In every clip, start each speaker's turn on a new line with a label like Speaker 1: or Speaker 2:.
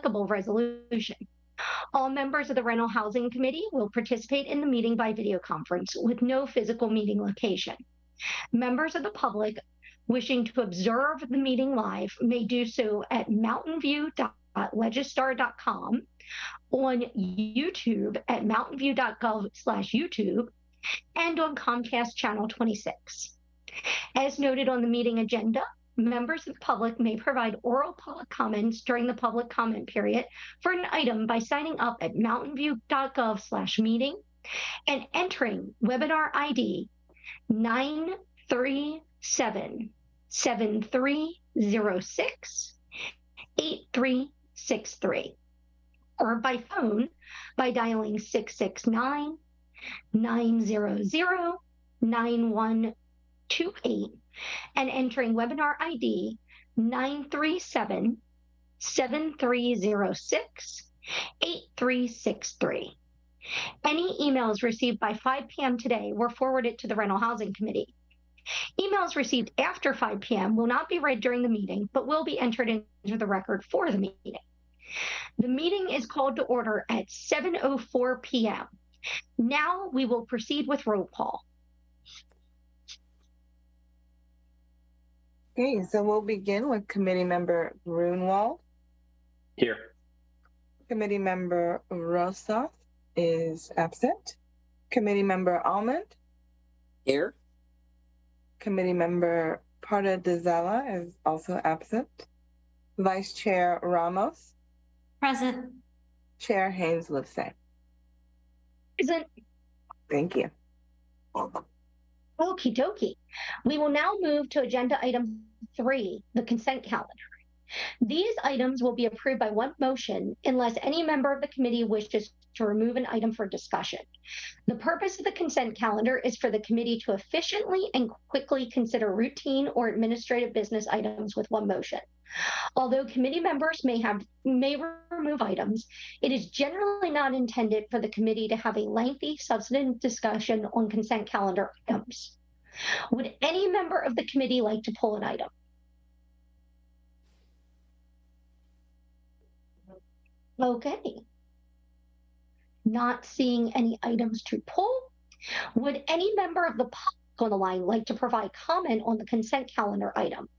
Speaker 1: applicable resolution. All members of the Rental Housing Committee will participate in the meeting by video conference with no physical meeting location. Members of the public wishing to observe the meeting live may do so at mountainview.legistar.com, on YouTube at mountainview.gov/YouTube, and on Comcast Channel 26. As noted on the meeting agenda, members of the public may provide oral public comments during the public comment period for an item by signing up at mountainview.gov/meeting and entering webinar ID 937-7306-8363, or by phone by dialing 669-900-9128 and entering webinar ID 937-7306-8363. Any emails received by 5 p.m. today were forwarded to the Rental Housing Committee. Emails received after 5 p.m. will not be read during the meeting, but will be entered into the record for the meeting. The meeting is called to order at 7:04 p.m. Now we will proceed with roll call.
Speaker 2: Okay, so we'll begin with Committee Member Grunwald.
Speaker 3: Here.
Speaker 2: Committee Member Rosas is absent. Committee Member Almond.
Speaker 4: Here.
Speaker 2: Committee Member Parda Dizella is also absent. Vice Chair Ramos.
Speaker 5: Present.
Speaker 2: Chair Haynes Livesay.
Speaker 1: Present.
Speaker 2: Thank you.
Speaker 1: Okie dokie. We will now move to agenda item 3, the consent calendar. These items will be approved by one motion unless any member of the committee wishes to remove an item for discussion. The purpose of the consent calendar is for the committee to efficiently and quickly consider routine or administrative business items with one motion. Although committee members may remove items, it is generally not intended for the committee to have a lengthy, substantive discussion on consent calendar items. Would any member of the committee like to pull an item? Okay. Not seeing any items to pull. Would any member of the public on the line like to provide comment on the consent calendar item?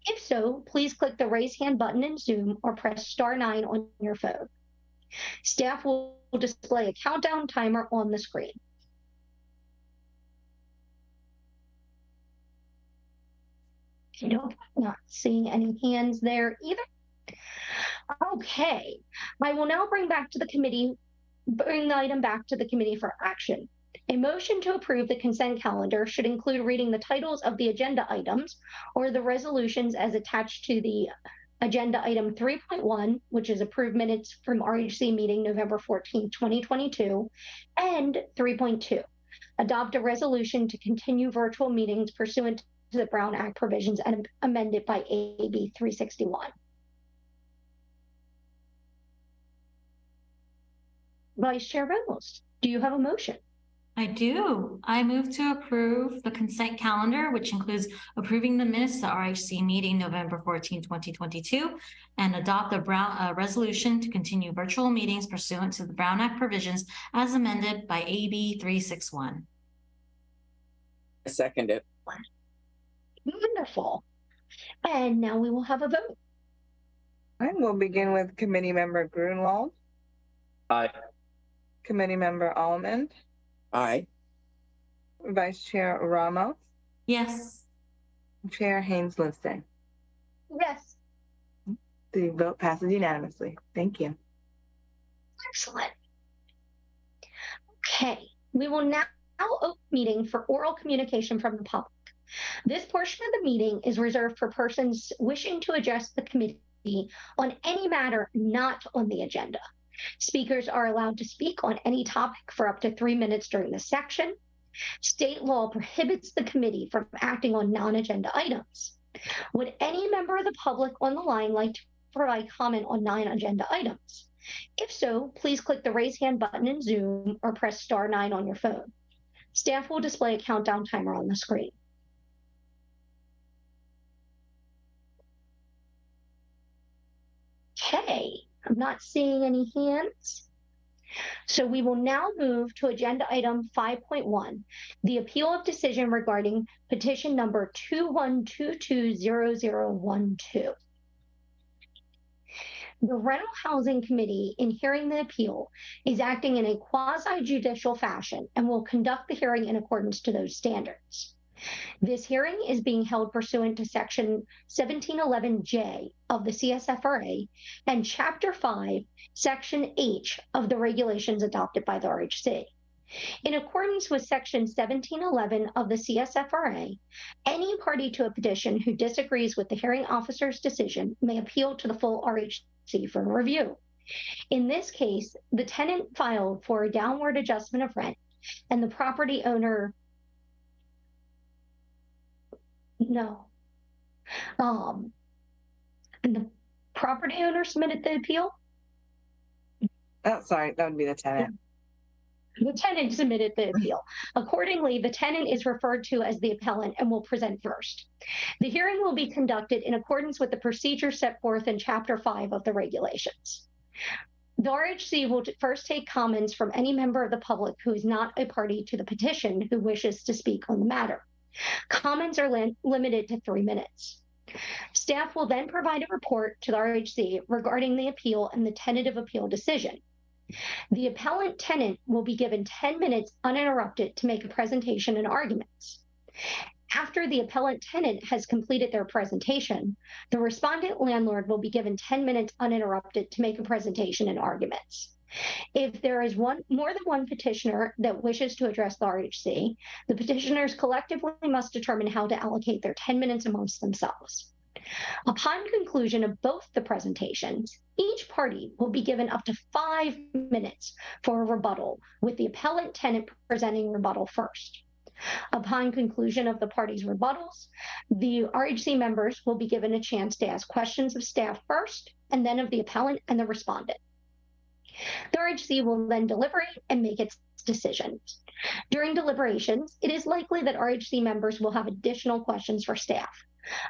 Speaker 1: If so, please click the raise hand button in Zoom or press *9 on your phone. Staff will display a countdown timer on the screen. Nope, not seeing any hands there either. Okay, I will now bring the item back to the committee for action. A motion to approve the consent calendar should include reading the titles of the agenda items or the resolutions as attached to the agenda item 3.1, which is approved minutes from RHC meeting November 14, 2022, and 3.2, adopt a resolution to continue virtual meetings pursuant to the Brown Act provisions and amended by AB 361. Vice Chair Reynolds, do you have a motion?
Speaker 5: I do. I move to approve the consent calendar, which includes approving the minutes to RHC meeting November 14, 2022, and adopt a resolution to continue virtual meetings pursuant to the Brown Act provisions as amended by AB 361.
Speaker 4: I second it.
Speaker 1: Wonderful. And now we will have a vote.
Speaker 2: All right, we'll begin with Committee Member Grunwald.
Speaker 3: Aye.
Speaker 2: Committee Member Almond.
Speaker 4: Aye.
Speaker 2: Vice Chair Ramos.
Speaker 5: Yes.
Speaker 2: Chair Haynes Livesay.
Speaker 1: Yes.
Speaker 2: The vote passes unanimously. Thank you.
Speaker 1: Excellent. Okay, we will now open the meeting for oral communication from the public. This portion of the meeting is reserved for persons wishing to address the committee on any matter not on the agenda. Speakers are allowed to speak on any topic for up to 3 minutes during this section. State law prohibits the committee from acting on non-agenda items. Would any member of the public on the line like to provide comment on non-agenda items? If so, please click the raise hand button in Zoom or press *9 on your phone. Staff will display a countdown timer on the screen. Okay, not seeing any hands. So we will now move to agenda item 5.1, the appeal of decision regarding petition number 21220012. The Rental Housing Committee, in hearing the appeal, is acting in a quasi-judicial fashion and will conduct the hearing in accordance to those standards. This hearing is being held pursuant to Section 1711J of the CSFRA and Chapter 5, Section H of the regulations adopted by the RHC. In accordance with Section 1711 of the CSFRA, any party to a petition who disagrees with the hearing officer's decision may appeal to the full RHC for review. In this case, the tenant filed for a downward adjustment of rent, and the property owner and the property owner submitted the appeal.
Speaker 2: Oh, sorry, that would be the tenant.
Speaker 1: The tenant submitted the appeal. Accordingly, the tenant is referred to as the appellant and will present first. The hearing will be conducted in accordance with the procedure set forth in Chapter 5 of the regulations. The RHC will first take comments from any member of the public who is not a party to the petition who wishes to speak on the matter. Comments are limited to 3 minutes. Staff will then provide a report to the RHC regarding the appeal and the tentative appeal decision. The appellant tenant will be given 10 minutes uninterrupted to make a presentation and arguments. After the appellant tenant has completed their presentation, the respondent landlord will be given 10 minutes uninterrupted to make a presentation and arguments. If there is more than one petitioner that wishes to address the RHC, the petitioners collectively must determine how to allocate their 10 minutes amongst themselves. Upon conclusion of both the presentations, each party will be given up to 5 minutes for a rebuttal, with the appellant tenant presenting rebuttal first. Upon conclusion of the parties' rebuttals, the RHC members will be given a chance to ask questions of staff first, and then of the appellant and the respondent. The RHC will then deliberate and make its decisions. During deliberations, it is likely that RHC members will have additional questions for staff.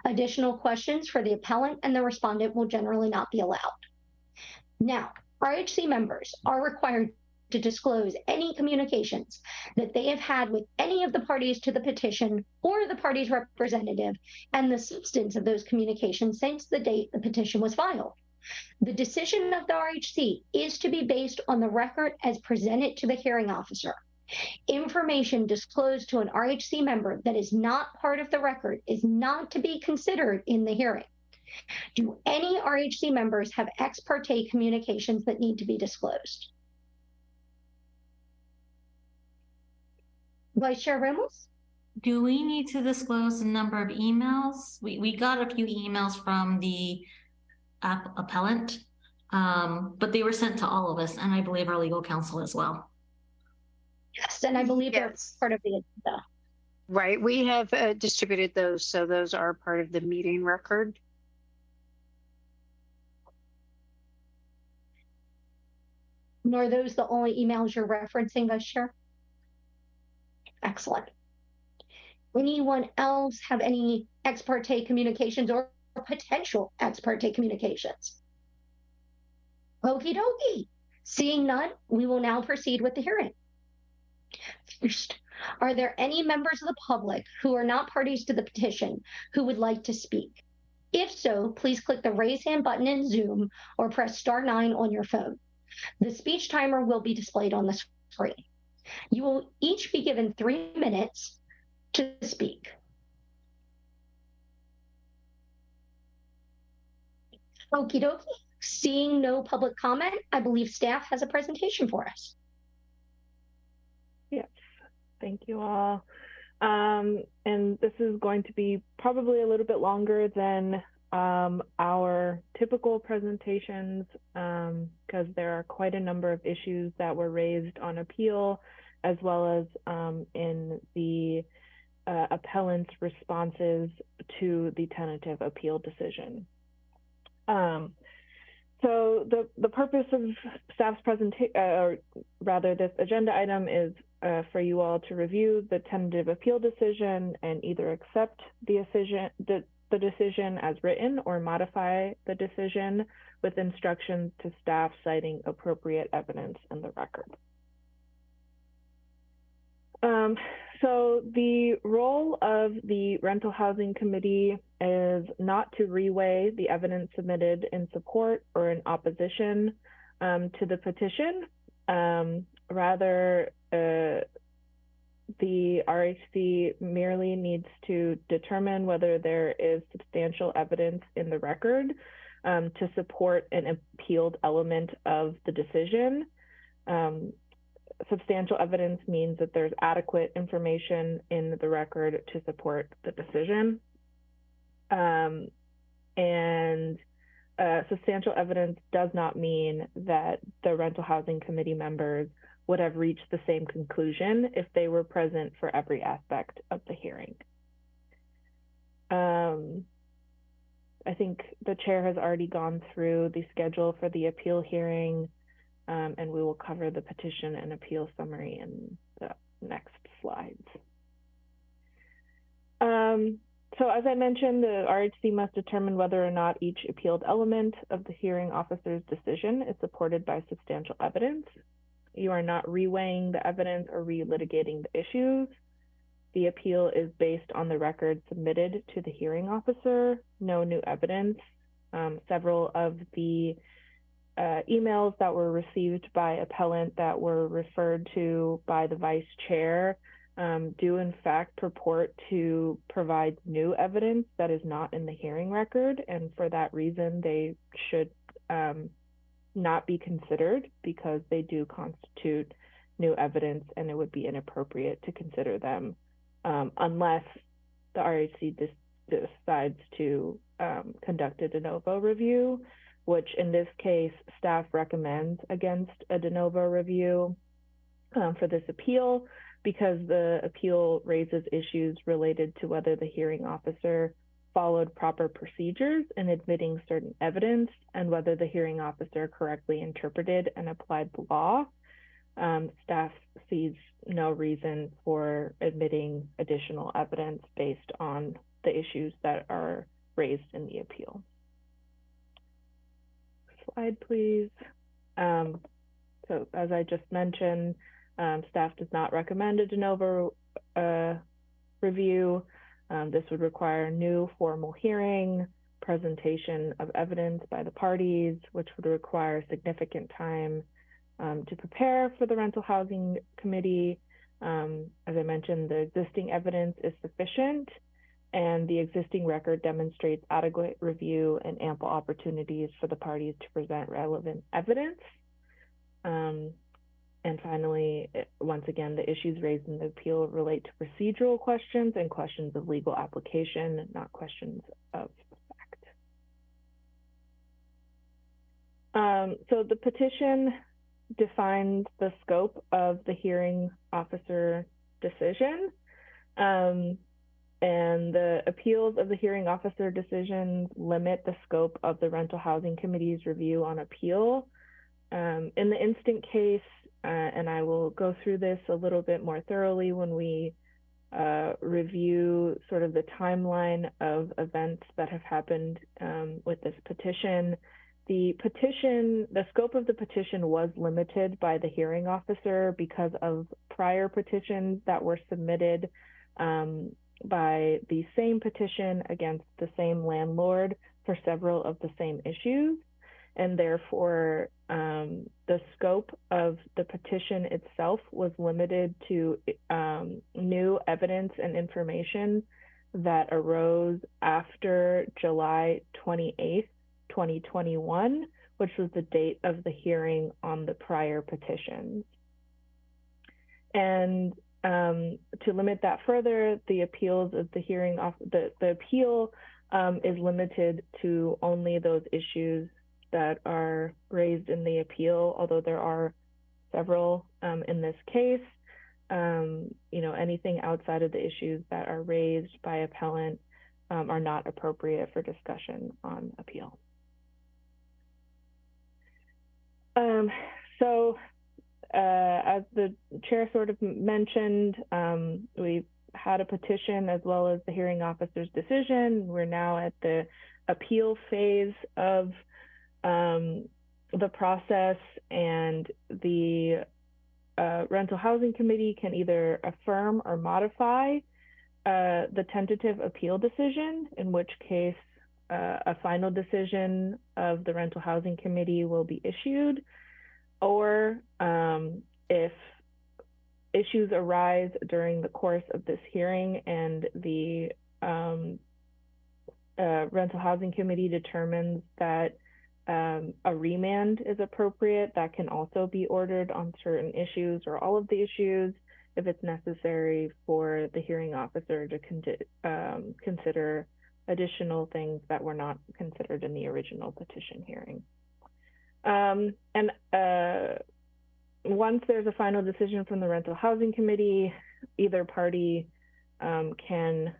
Speaker 1: Additional questions for the appellant and the respondent will generally not be allowed. Now, RHC members are required to disclose any communications that they have had with any of the parties to the petition or the party's representative and the substance of those communications since the date the petition was filed. The decision of the RHC is to be based on the record as presented to the hearing officer. Information disclosed to an RHC member that is not part of the record is not to be considered in the hearing. Do any RHC members have ex parte communications that need to be disclosed? Vice Chair Ramos?
Speaker 5: Do we need to disclose the number of emails? We got a few emails from the appellant, but they were sent to all of us, and I believe our legal counsel as well.
Speaker 1: Yes, and I believe
Speaker 6: Yes.
Speaker 1: that's part of the agenda.
Speaker 6: Right, we have distributed those, so those are part of the meeting record.
Speaker 1: And are those the only emails you're referencing, Vice Chair? Excellent. Anyone else have any ex parte communications or potential ex parte communications? Okie dokie. Seeing none, we will now proceed with the hearing. First, are there any members of the public who are not parties to the petition who would like to speak? If so, please click the raise hand button in Zoom or press *9 on your phone. The speech timer will be displayed on the screen. You will each be given 3 minutes to speak. Okie dokie. Seeing no public comment, I believe staff has a presentation for us.
Speaker 7: Yes, thank you all. And this is going to be probably a little bit longer than our typical presentations because there are quite a number of issues that were raised on appeal, as well as in the appellant's responses to the tentative appeal decision. So the purpose of staff's presentation, or rather this agenda item, is for you all to review the tentative appeal decision and either accept the the decision as written or modify the decision with instructions to staff citing appropriate evidence in the record. So the role of the Rental Housing Committee is not to reweigh the evidence submitted in support or in opposition to the petition. Rather, the RHC merely needs to determine whether there is substantial evidence in the record to support an appealed element of the decision. Substantial evidence means that there's adequate information in the record to support the decision. Substantial evidence does not mean that the Rental Housing Committee members would have reached the same conclusion if they were present for every aspect of the hearing. I think the chair has already gone through the schedule for the appeal hearing, and we will cover the petition and appeal summary in the next slides. So as I mentioned, the RHC must determine whether or not each appealed element of the hearing officer's decision is supported by substantial evidence. You are not reweighing the evidence or relitigating the issues. The appeal is based on the record submitted to the hearing officer, no new evidence. Several of the emails that were received by appellant that were referred to by the vice chair do in fact purport to provide new evidence that is not in the hearing record, and for that reason they should not be considered because they do constitute new evidence, and it would be inappropriate to consider them unless the RHC decides to conduct a de novo review, which in this case staff recommends against a de novo review for this appeal, because the appeal raises issues related to whether the hearing officer followed proper procedures in admitting certain evidence and whether the hearing officer correctly interpreted and applied the law. Staff sees no reason for admitting additional evidence based on the issues that are raised in the appeal. Slide, please. So as I just mentioned, staff does not recommend a de novo review. This would require a new formal hearing, presentation of evidence by the parties, which would require significant time to prepare for the Rental Housing Committee. As I mentioned, the existing evidence is sufficient, and the existing record demonstrates adequate review and ample opportunities for the parties to present relevant evidence. And finally, once again, the issues raised in the appeal relate to procedural questions and questions of legal application, not questions of fact. So the petition defines the scope of the hearing officer decision, and the appeals of the hearing officer decision limit the scope of the Rental Housing Committee's review on appeal. In the instant case, and I will go through this a little bit more thoroughly when we review sort of the timeline of events that have happened with this petition. The scope of the petition was limited by the hearing officer because of prior petitions that were submitted by the same petition against the same landlord for several of the same issues. And therefore, the scope of the petition itself was limited to new evidence and information that arose after July 28th, 2021, which was the date of the hearing on the prior petitions. And to limit that further, the appeals of the hearing the appeal is limited to only those issues that are raised in the appeal, although there are several in this case. Anything outside of the issues that are raised by appellant are not appropriate for discussion on appeal. As the chair sort of mentioned, we had a petition as well as the hearing officer's decision. We're now at the appeal phase of the process, and the rental housing committee can either affirm or modify the tentative appeal decision, in which case a final decision of the rental housing committee will be issued, or if issues arise during the course of this hearing and the rental housing committee determines that a remand is appropriate, that can also be ordered on certain issues or all of the issues if it's necessary for the hearing officer to consider additional things that were not considered in the original petition hearing. Once there's a final decision from the rental housing committee, either party can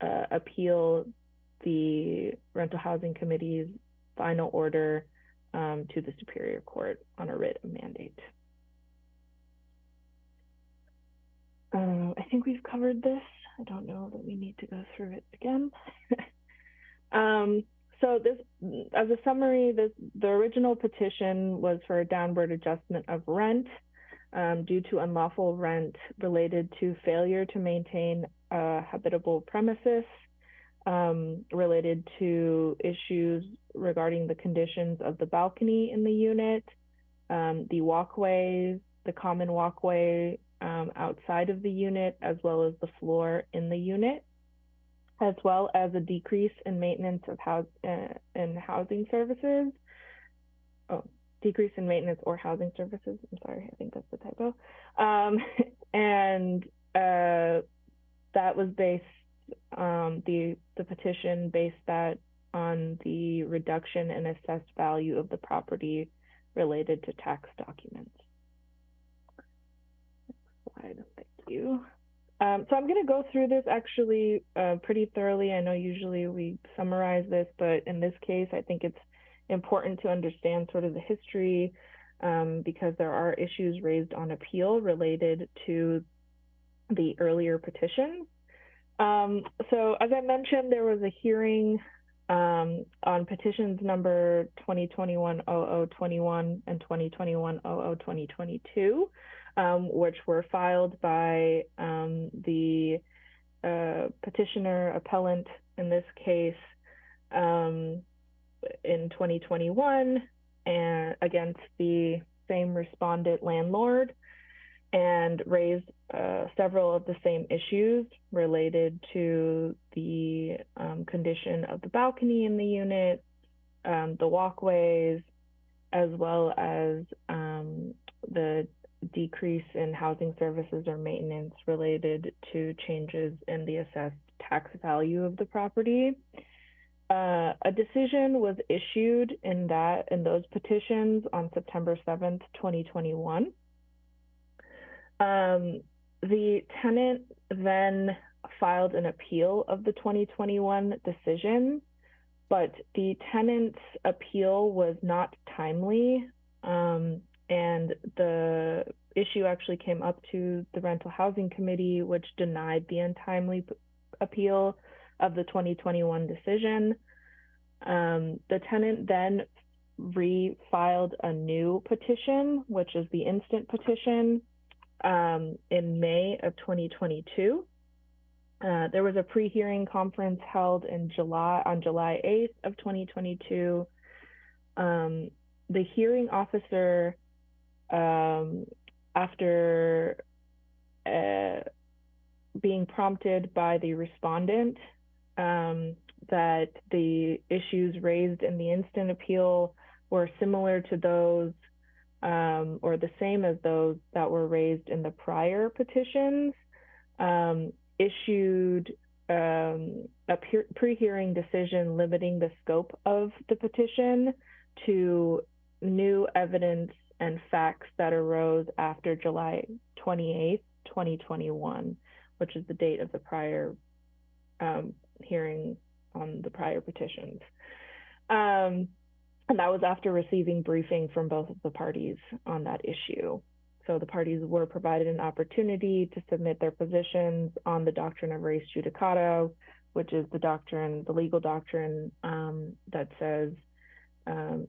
Speaker 7: appeal the rental housing committee's final order to the Superior Court on a writ of mandate. I think we've covered this. I don't know that we need to go through it again. So this, as a summary, the original petition was for a downward adjustment of rent due to unlawful rent related to failure to maintain a habitable premises, related to issues regarding the conditions of the balcony in the unit, the walkways, the common walkway outside of the unit, as well as the floor in the unit, as well as a decrease in maintenance of housing services. Oh, decrease in maintenance or housing services. I'm sorry, I think that's the typo. And that was based, the petition based that on the reduction in assessed value of the property related to tax documents. Next slide, thank you. So I'm going to go through this actually pretty thoroughly. I know usually we summarize this, but in this case, I think it's important to understand sort of the history because there are issues raised on appeal related to the earlier petition. So as I mentioned, there was a hearing on petitions number 2021-0021 and 2021-00-2022, which were filed by the petitioner appellant in this case in 2021 and against the same respondent landlord, and raised several of the same issues related to the condition of the balcony in the unit, the walkways, as well as the decrease in housing services or maintenance related to changes in the assessed tax value of the property. A decision was issued in those petitions on September 7th, 2021. The tenant then filed an appeal of the 2021 decision, but the tenant's appeal was not timely, and the issue actually came up to the Rental Housing Committee, which denied the untimely appeal of the 2021 decision. The tenant then refiled a new petition, which is the instant petition, in May of 2022. There was a pre-hearing conference held on July 8th of 2022. The hearing officer, after being prompted by the respondent that the issues raised in the instant appeal were similar to those or the same as those that were raised in the prior petitions, issued a pre-hearing decision limiting the scope of the petition to new evidence and facts that arose after July 28th, 2021, which is the date of the prior hearing on the prior petitions. And that was after receiving briefing from both of the parties on that issue. So the parties were provided an opportunity to submit their positions on the doctrine of res judicata, which is the doctrine, the legal doctrine that says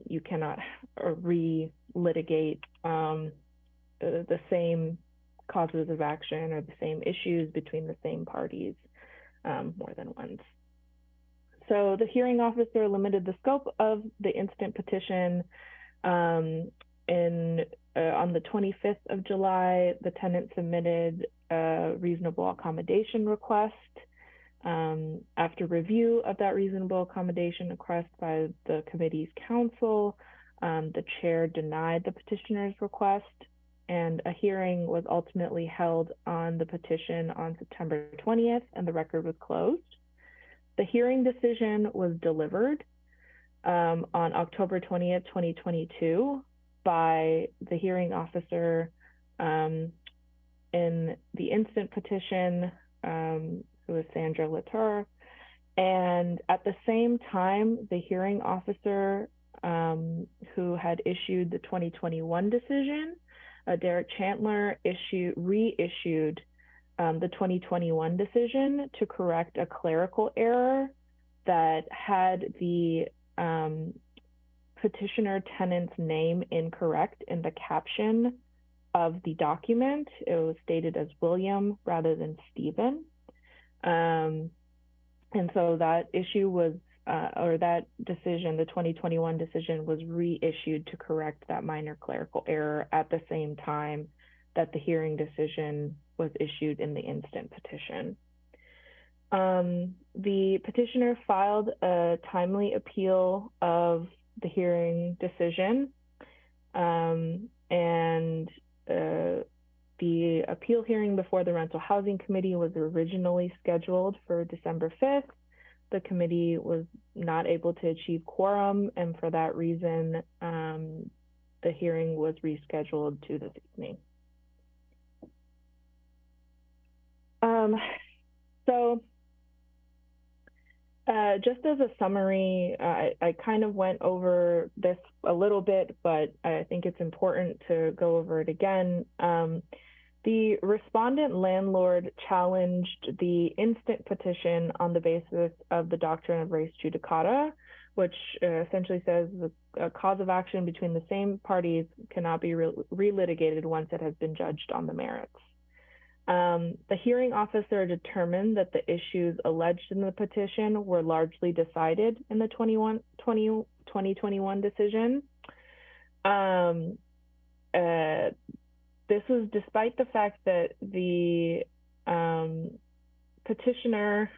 Speaker 7: you cannot re-litigate the same causes of action or the same issues between the same parties more than once. So the hearing officer limited the scope of the instant petition. On the 25th of July, the tenant submitted a reasonable accommodation request. After review of that reasonable accommodation request by the committee's counsel, the chair denied the petitioner's request, and a hearing was ultimately held on the petition on September 20th, and the record was closed. The hearing decision was delivered on October 20th, 2022 by the hearing officer in the instant petition, who was Sandra Latour. And at the same time, the hearing officer who had issued the 2021 decision, Derek Chandler, reissued the 2021 decision to correct a clerical error that had the petitioner tenant's name incorrect in the caption of the document. It was stated as William rather than Stephen. And so that issue was, or that decision, the 2021 decision, was reissued to correct that minor clerical error at the same time that the hearing decision was issued in the instant petition. The petitioner filed a timely appeal of the hearing decision, and the appeal hearing before the Rental Housing Committee was originally scheduled for December 5th. The committee was not able to achieve quorum, and for that reason, the hearing was rescheduled to this evening. Just as a summary, I kind of went over this a little bit, but I think it's important to go over it again. The respondent landlord challenged the instant petition on the basis of the doctrine of res judicata, which essentially says a cause of action between the same parties cannot be relitigated once it has been judged on the merits. The hearing officer determined that the issues alleged in the petition were largely decided in the 2021 decision. This was despite the fact that the petitioner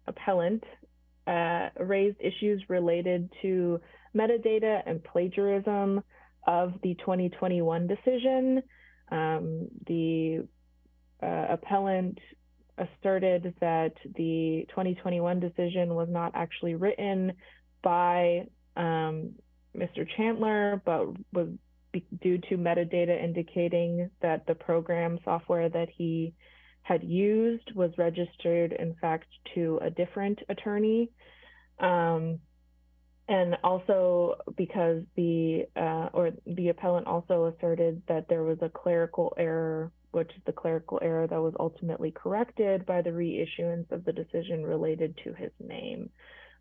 Speaker 7: appellant raised issues related to metadata and plagiarism of the 2021 decision. The appellant asserted that the 2021 decision was not actually written by Mr. Chandler, but was due to metadata indicating that the program software that he had used was registered, in fact, to a different attorney. And also because the appellant also asserted that there was a clerical error, which is the clerical error that was ultimately corrected by the reissuance of the decision related to his name.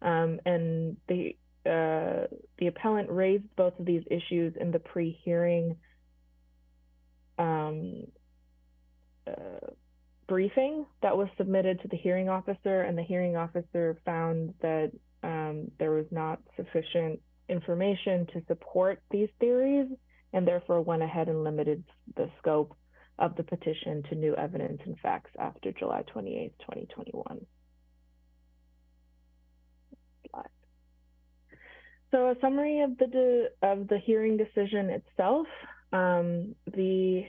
Speaker 7: And the appellant raised both of these issues in the pre-hearing briefing that was submitted to the hearing officer, and the hearing officer found that there was not sufficient information to support these theories, and therefore went ahead and limited the scope of the petition to new evidence and facts after July 28th, 2021. So a summary of the hearing decision itself. The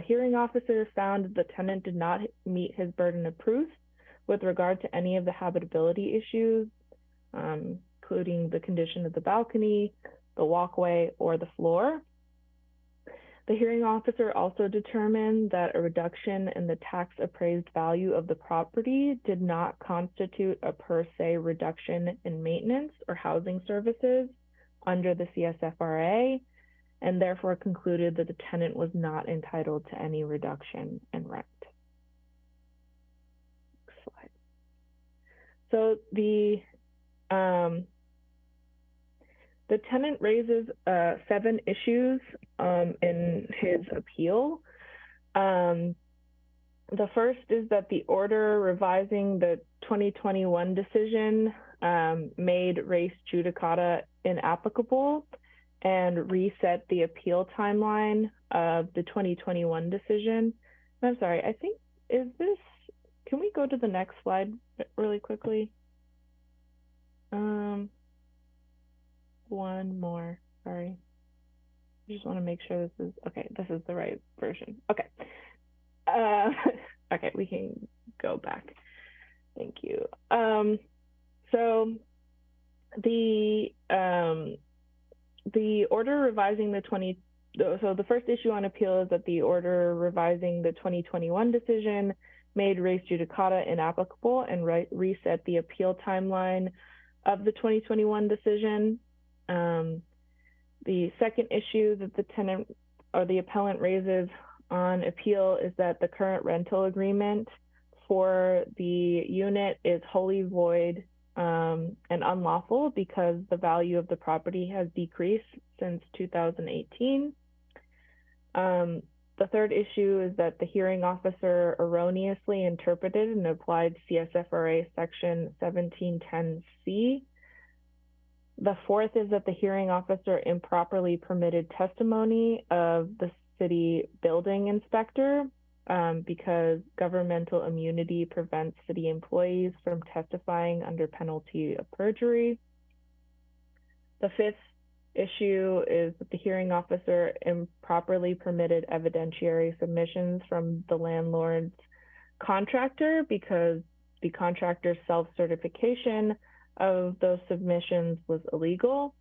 Speaker 7: hearing officer found the tenant did not meet his burden of proof with regard to any of the habitability issues, including the condition of the balcony, the walkway, or the floor. The hearing officer also determined that a reduction in the tax appraised value of the property did not constitute a per se reduction in maintenance or housing services under the CSFRA, and therefore concluded that the tenant was not entitled to any reduction in rent. Next slide. So the tenant raises 7 issues in his appeal. The first is that the order revising the 2021 decision made res judicata inapplicable and reset the appeal timeline of the 2021 decision. I'm sorry, I think, can we go to the next slide really quickly? One more, sorry. I just want to make sure this is the right version. Okay. Okay, we can go back. Thank you. So the order revising so the first issue on appeal is that the order revising the 2021 decision made res judicata inapplicable and reset the appeal timeline of the 2021 decision. The second issue that the tenant or the appellant raises on appeal is that the current rental agreement for the unit is wholly void and unlawful because the value of the property has decreased since 2018. The third issue is that the hearing officer erroneously interpreted and applied CSFRA section 1710C. The fourth is that the hearing officer improperly permitted testimony of the city building inspector because governmental immunity prevents city employees from testifying under penalty of perjury. The fifth issue is that the hearing officer improperly permitted evidentiary submissions from the landlord's contractor because the contractor's self-certification of those submissions was illegal.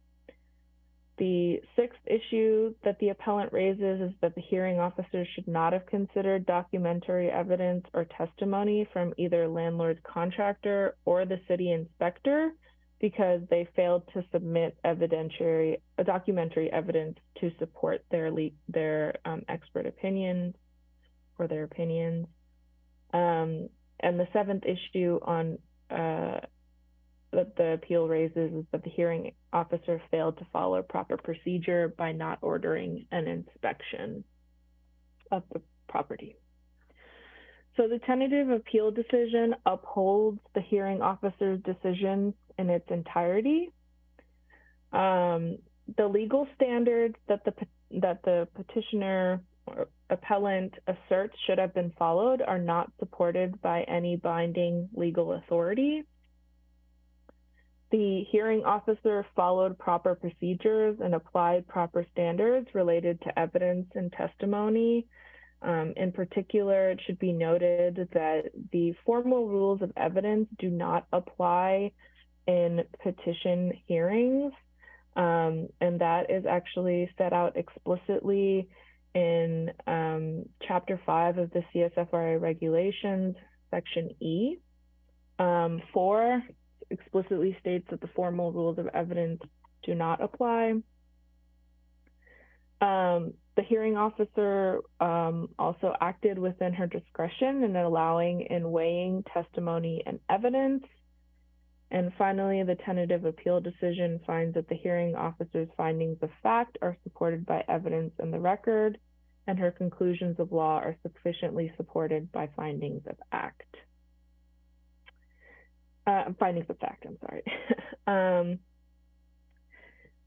Speaker 7: The sixth issue that the appellant raises is that the hearing officer should not have considered documentary evidence or testimony from either landlord's contractor or the city inspector because they failed to submit documentary evidence to support their expert opinions or their opinions. And the seventh issue on that the appeal raises is that the hearing officer failed to follow proper procedure by not ordering an inspection of the property. So the tentative appeal decision upholds the hearing officer's decision in its entirety. The legal standards that the petitioner or appellant asserts should have been followed are not supported by any binding legal authority. The hearing officer followed proper procedures and applied proper standards related to evidence and testimony. In particular, it should be noted that the formal rules of evidence do not apply in petition hearings, and that is actually set out explicitly in Chapter 5 of the CSFRA regulations, Section E. 4 explicitly states that the formal rules of evidence do not apply. The hearing officer also acted within her discretion in allowing and weighing testimony and evidence. And finally, the tentative appeal decision finds that the hearing officer's findings of fact are supported by evidence in the record, and her conclusions of law are sufficiently supported by findings of fact. I'm sorry.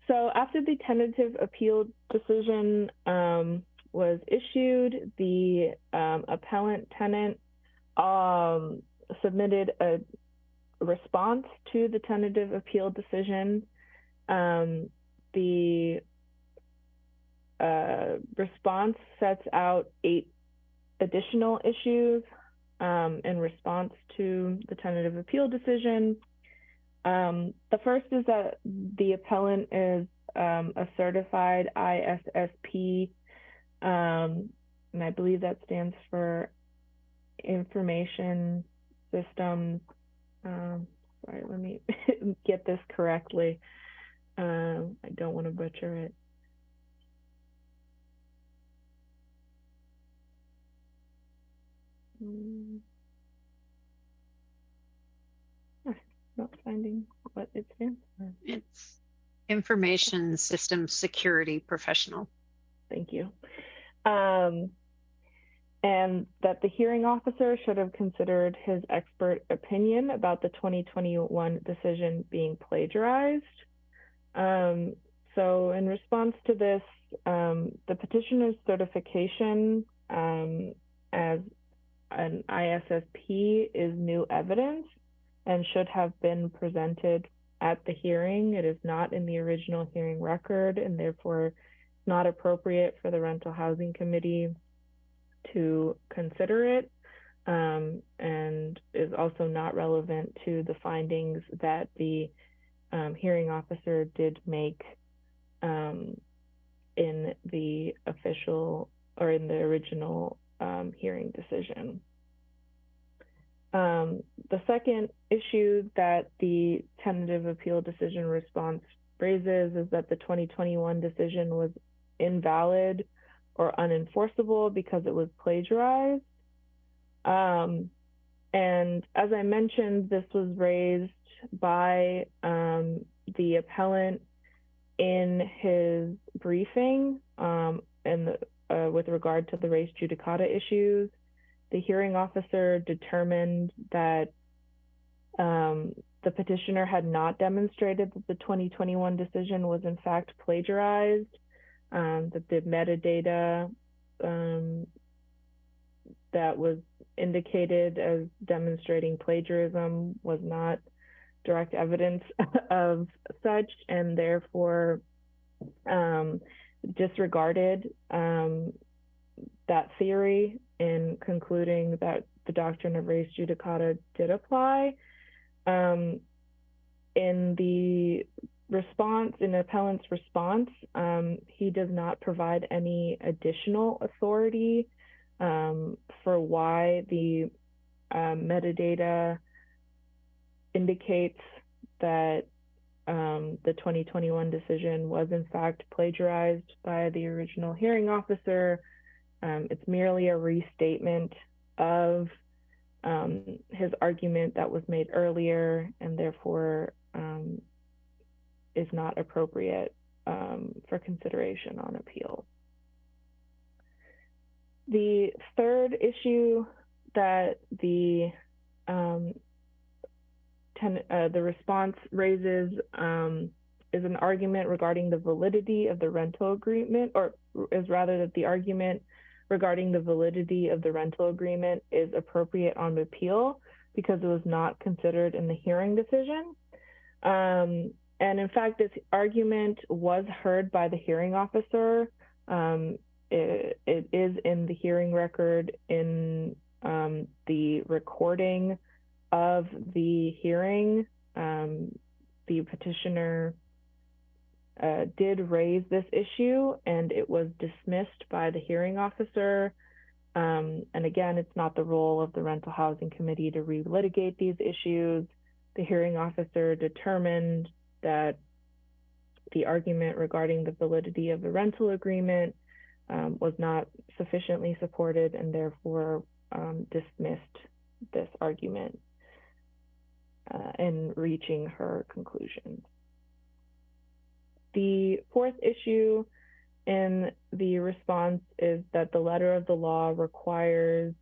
Speaker 7: So after the tentative appeal decision was issued, the appellant tenant submitted a response to the tentative appeal decision. The response sets out 8 additional issues in response to the tentative appeal decision. The first is that the appellant is a certified ISSP, and I believe that stands for Information Systems. Sorry, let me get this correctly. I don't want to butcher it. Not finding what it stands for.
Speaker 6: It's Information System Security Professional.
Speaker 7: Thank you. And that the hearing officer should have considered his expert opinion about the 2021 decision being plagiarized. So in response to this, the petitioner's certification as an ISSP is new evidence and should have been presented at the hearing. It is not in the original hearing record and therefore not appropriate for the Rental Housing Committee to consider it, and is also not relevant to the findings that the hearing officer did make in the official or in the original hearing decision. The second issue that the tentative appeal decision response raises is that the 2021 decision was invalid or unenforceable because it was plagiarized. And as I mentioned, this was raised by the appellant in his briefing with regard to the res judicata issues. The hearing officer determined that the petitioner had not demonstrated that the 2021 decision was in fact plagiarized, that the metadata that was indicated as demonstrating plagiarism was not direct evidence of such, and therefore disregarded that theory in concluding that the doctrine of res judicata did apply. In the response, in the appellant's response, he does not provide any additional authority for why the metadata indicates that the 2021 decision was in fact plagiarized by the original hearing officer. It's merely a restatement of his argument that was made earlier, and therefore is not appropriate for consideration on appeal. The third issue that the response raises is an argument regarding the validity of the rental agreement, or is rather that the argument regarding the validity of the rental agreement is appropriate on appeal because it was not considered in the hearing decision. And in fact, this argument was heard by the hearing officer. It is in the hearing record in the recording of the hearing. The petitioner did raise this issue and it was dismissed by the hearing officer. And again, it's not the role of the Rental Housing Committee to relitigate these issues. The hearing officer determined that the argument regarding the validity of the rental agreement was not sufficiently supported and therefore dismissed this argument in reaching her conclusions. The fourth issue in the response is that the letter of the law requires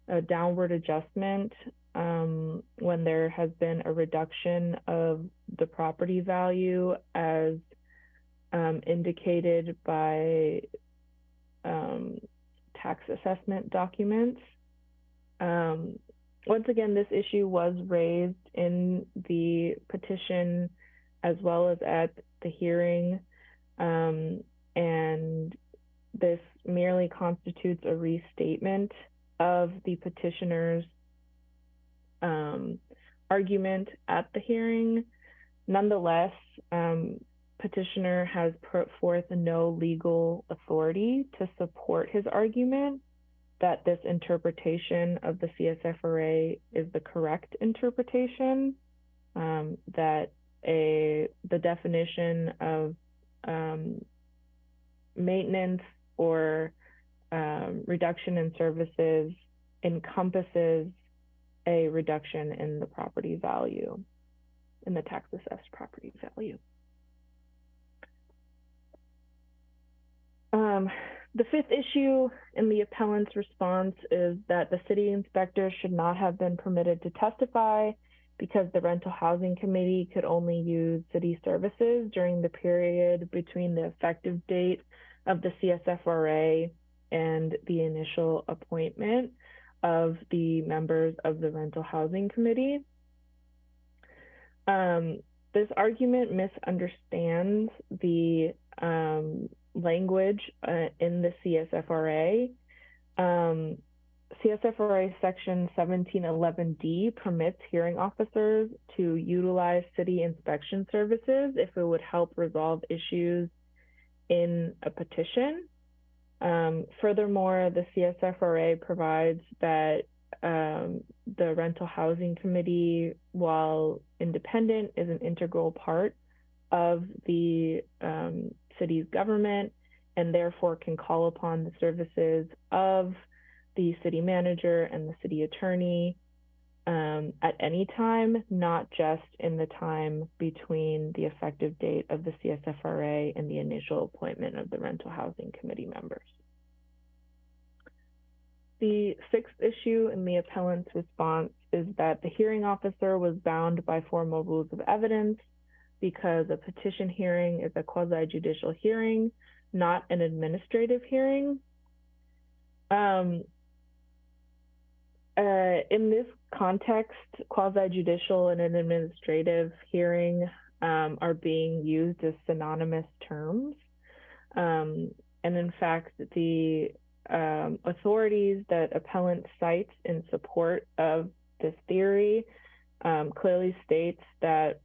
Speaker 7: a downward adjustment when there has been a reduction of the property value as indicated by tax assessment documents. Once again, this issue was raised in the petition as well as at the hearing, and this merely constitutes a restatement of the petitioner's argument at the hearing. Nonetheless, petitioner has put forth no legal authority to support his argument that this interpretation of the CSFRA is the correct interpretation, that the definition of maintenance or reduction in services encompasses a reduction in the property value, in the tax assessed property value. The fifth issue in the appellant's response is that the city inspector should not have been permitted to testify because the rental housing committee could only use city services during the period between the effective date of the CSFRA and the initial appointment of the members of the rental housing committee. This argument misunderstands the language in the CSFRA. CSFRA section 1711D permits hearing officers to utilize city inspection services if it would help resolve issues in a petition. Furthermore, the CSFRA provides that the rental housing committee, while independent, is an integral part of the city's government and therefore can call upon the services of the city manager and the city attorney at any time, not just in the time between the effective date of the CSFRA and the initial appointment of the rental housing committee members. The sixth issue in the appellant's response is that the hearing officer was bound by formal rules of evidence because a petition hearing is a quasi-judicial hearing, not an administrative hearing. In this context, quasi-judicial and an administrative hearing are being used as synonymous terms. And in fact, the authorities that appellant cites in support of this theory clearly states that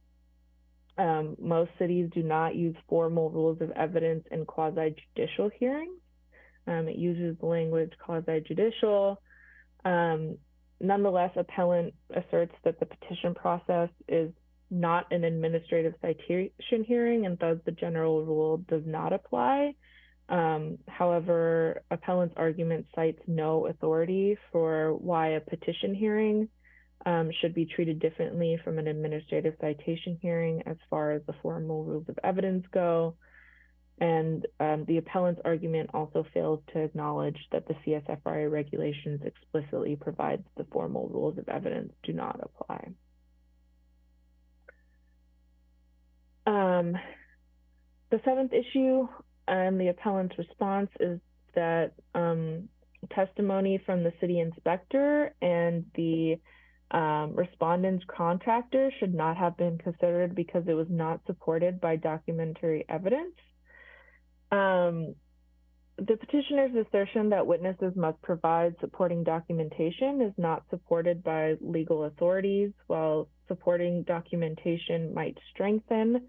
Speaker 7: most cities do not use formal rules of evidence in quasi-judicial hearings. It uses the language quasi-judicial. Nonetheless, appellant asserts that the petition process is not an administrative citation hearing, and thus the general rule does not apply. However, appellant's argument cites no authority for why a petition hearing should be treated differently from an administrative citation hearing as far as the formal rules of evidence go. And the appellant's argument also fails to acknowledge that the CSFRA regulations explicitly provides the formal rules of evidence do not apply. The seventh issue and the appellant's response is that testimony from the city inspector and the respondent's contractor should not have been considered because it was not supported by documentary evidence. The petitioner's assertion that witnesses must provide supporting documentation is not supported by legal authorities. While supporting documentation might strengthen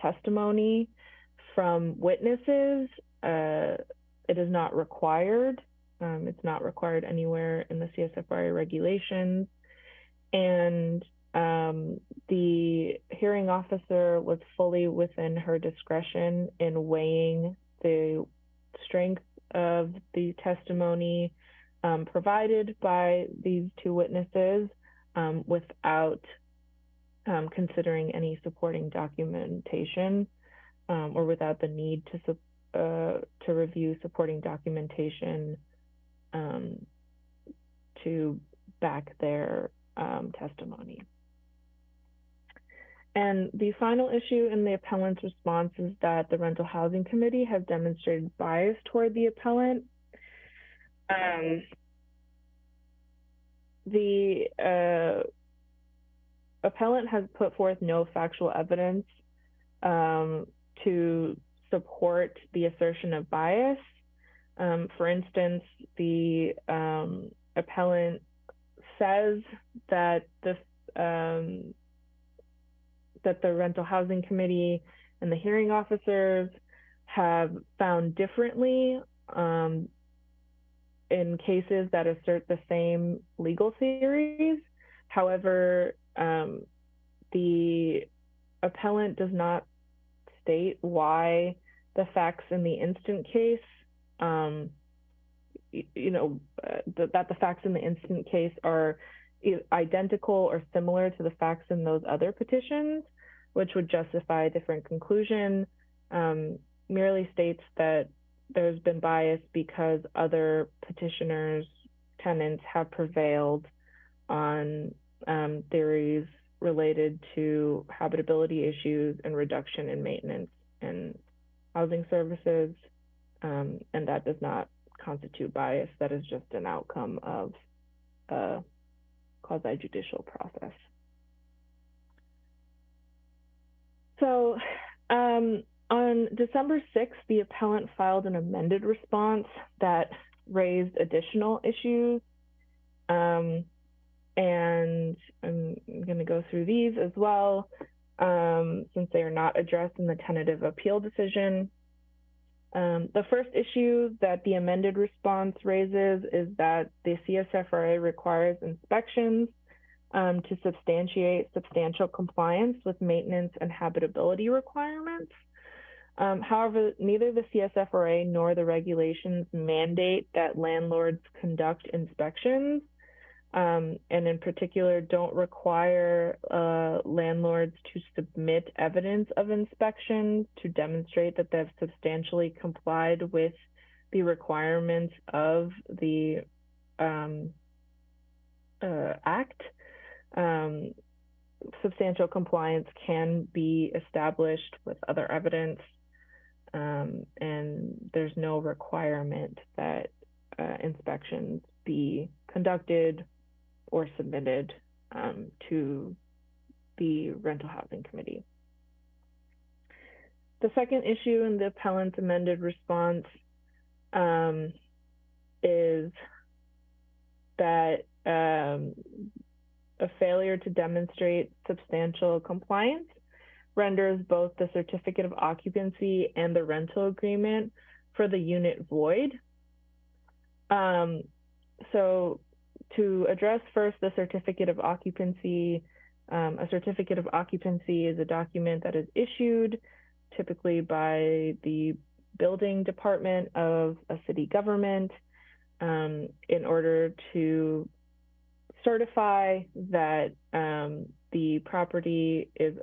Speaker 7: testimony from witnesses, it is not required. It's not required anywhere in the CSFRA regulations. And the hearing officer was fully within her discretion in weighing the strength of the testimony provided by these two witnesses without considering any supporting documentation or without the need to review supporting documentation to back their testimony. And the final issue in the appellant's response is that the Rental Housing Committee has demonstrated bias toward the appellant. The appellant has put forth no factual evidence to support the assertion of bias. For instance, the appellant says that the Rental Housing Committee and the hearing officers have found differently in cases that assert the same legal theories. However, the appellant does not state why the facts in the instant case that the facts in the instant case are identical or similar to the facts in those other petitions, which would justify a different conclusion, merely states that there's been bias because other petitioners' tenants have prevailed on theories related to habitability issues and reduction in maintenance and housing services, and that does not constitute bias. That is just an outcome of a quasi-judicial process. So on December 6th, the appellant filed an amended response that raised additional issues. And I'm going to go through these as well, since they are not addressed in the tentative appeal decision. The first issue that the amended response raises is that the CSFRA requires inspections to substantiate substantial compliance with maintenance and habitability requirements. However, neither the CSFRA nor the regulations mandate that landlords conduct inspections, and in particular don't require landlords to submit evidence of inspections to demonstrate that they've substantially complied with the requirements of the Act. Substantial compliance can be established with other evidence, and there's no requirement that inspections be conducted or submitted to the Rental Housing Committee. The second issue in the appellant's amended response is that a failure to demonstrate substantial compliance renders both the certificate of occupancy and the rental agreement for the unit void. So to address first the certificate of occupancy, a certificate of occupancy is a document that is issued typically by the building department of a city government in order to certify that the property is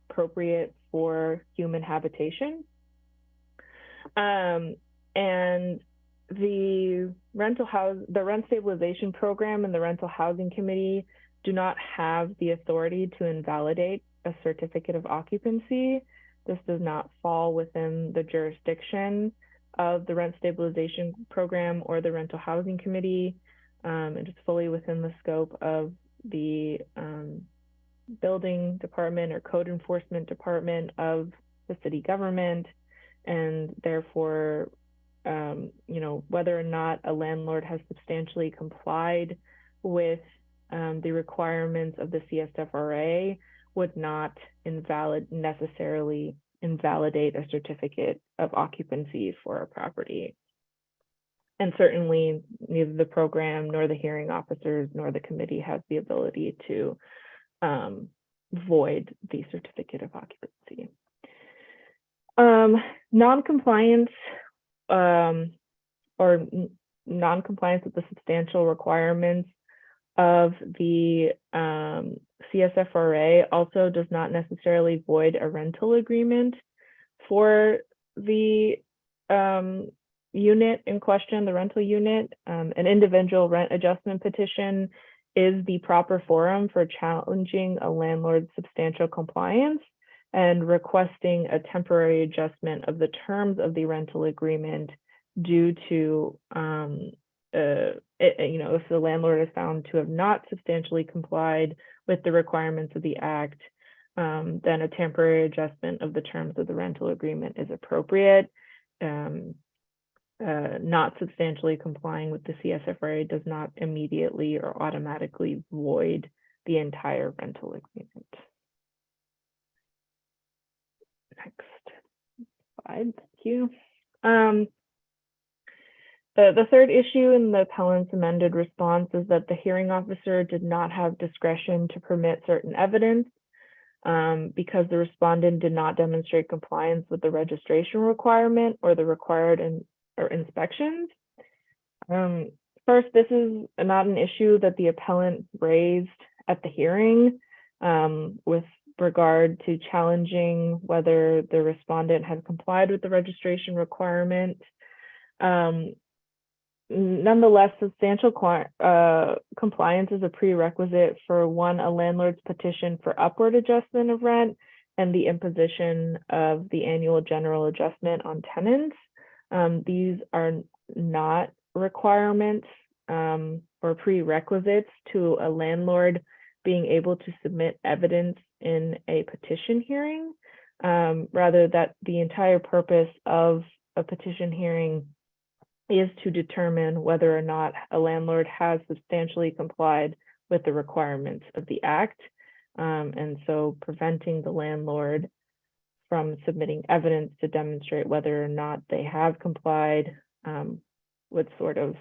Speaker 7: appropriate for human habitation. And the rent stabilization program and the rental housing committee do not have the authority to invalidate a certificate of occupancy. This does not fall within the jurisdiction of the rent stabilization program or the rental housing committee. It is fully within the scope of the building department or code enforcement department of the city government, and therefore, whether or not a landlord has substantially complied with the requirements of the CSFRA would not necessarily invalidate a certificate of occupancy for a property. And certainly neither the program nor the hearing officers nor the committee has the ability to void the certificate of occupancy. Non-compliance or non-compliance with the substantial requirements of the CSFRA also does not necessarily void a rental agreement for the unit in question, the rental unit. An individual rent adjustment petition is the proper forum for challenging a landlord's substantial compliance and requesting a temporary adjustment of the terms of the rental agreement due to, if the landlord is found to have not substantially complied with the requirements of the Act, then a temporary adjustment of the terms of the rental agreement is appropriate. Not substantially complying with the CSFRA does not immediately or automatically void the entire rental agreement. Next slide, thank you. The third issue in the appellant's amended response is that the hearing officer did not have discretion to permit certain evidence because the respondent did not demonstrate compliance with the registration requirement or the required inspections. First, this is not an issue that the appellant raised at the hearing with regard to challenging whether the respondent has complied with the registration requirement. Nonetheless, substantial compliance is a prerequisite for one, a landlord's petition for upward adjustment of rent and the imposition of the annual general adjustment on tenants. These are not requirements or prerequisites to a landlord being able to submit evidence in a petition hearing. Rather, that the entire purpose of a petition hearing is to determine whether or not a landlord has substantially complied with the requirements of the Act. And so preventing the landlord from submitting evidence to demonstrate whether or not they have complied would sort of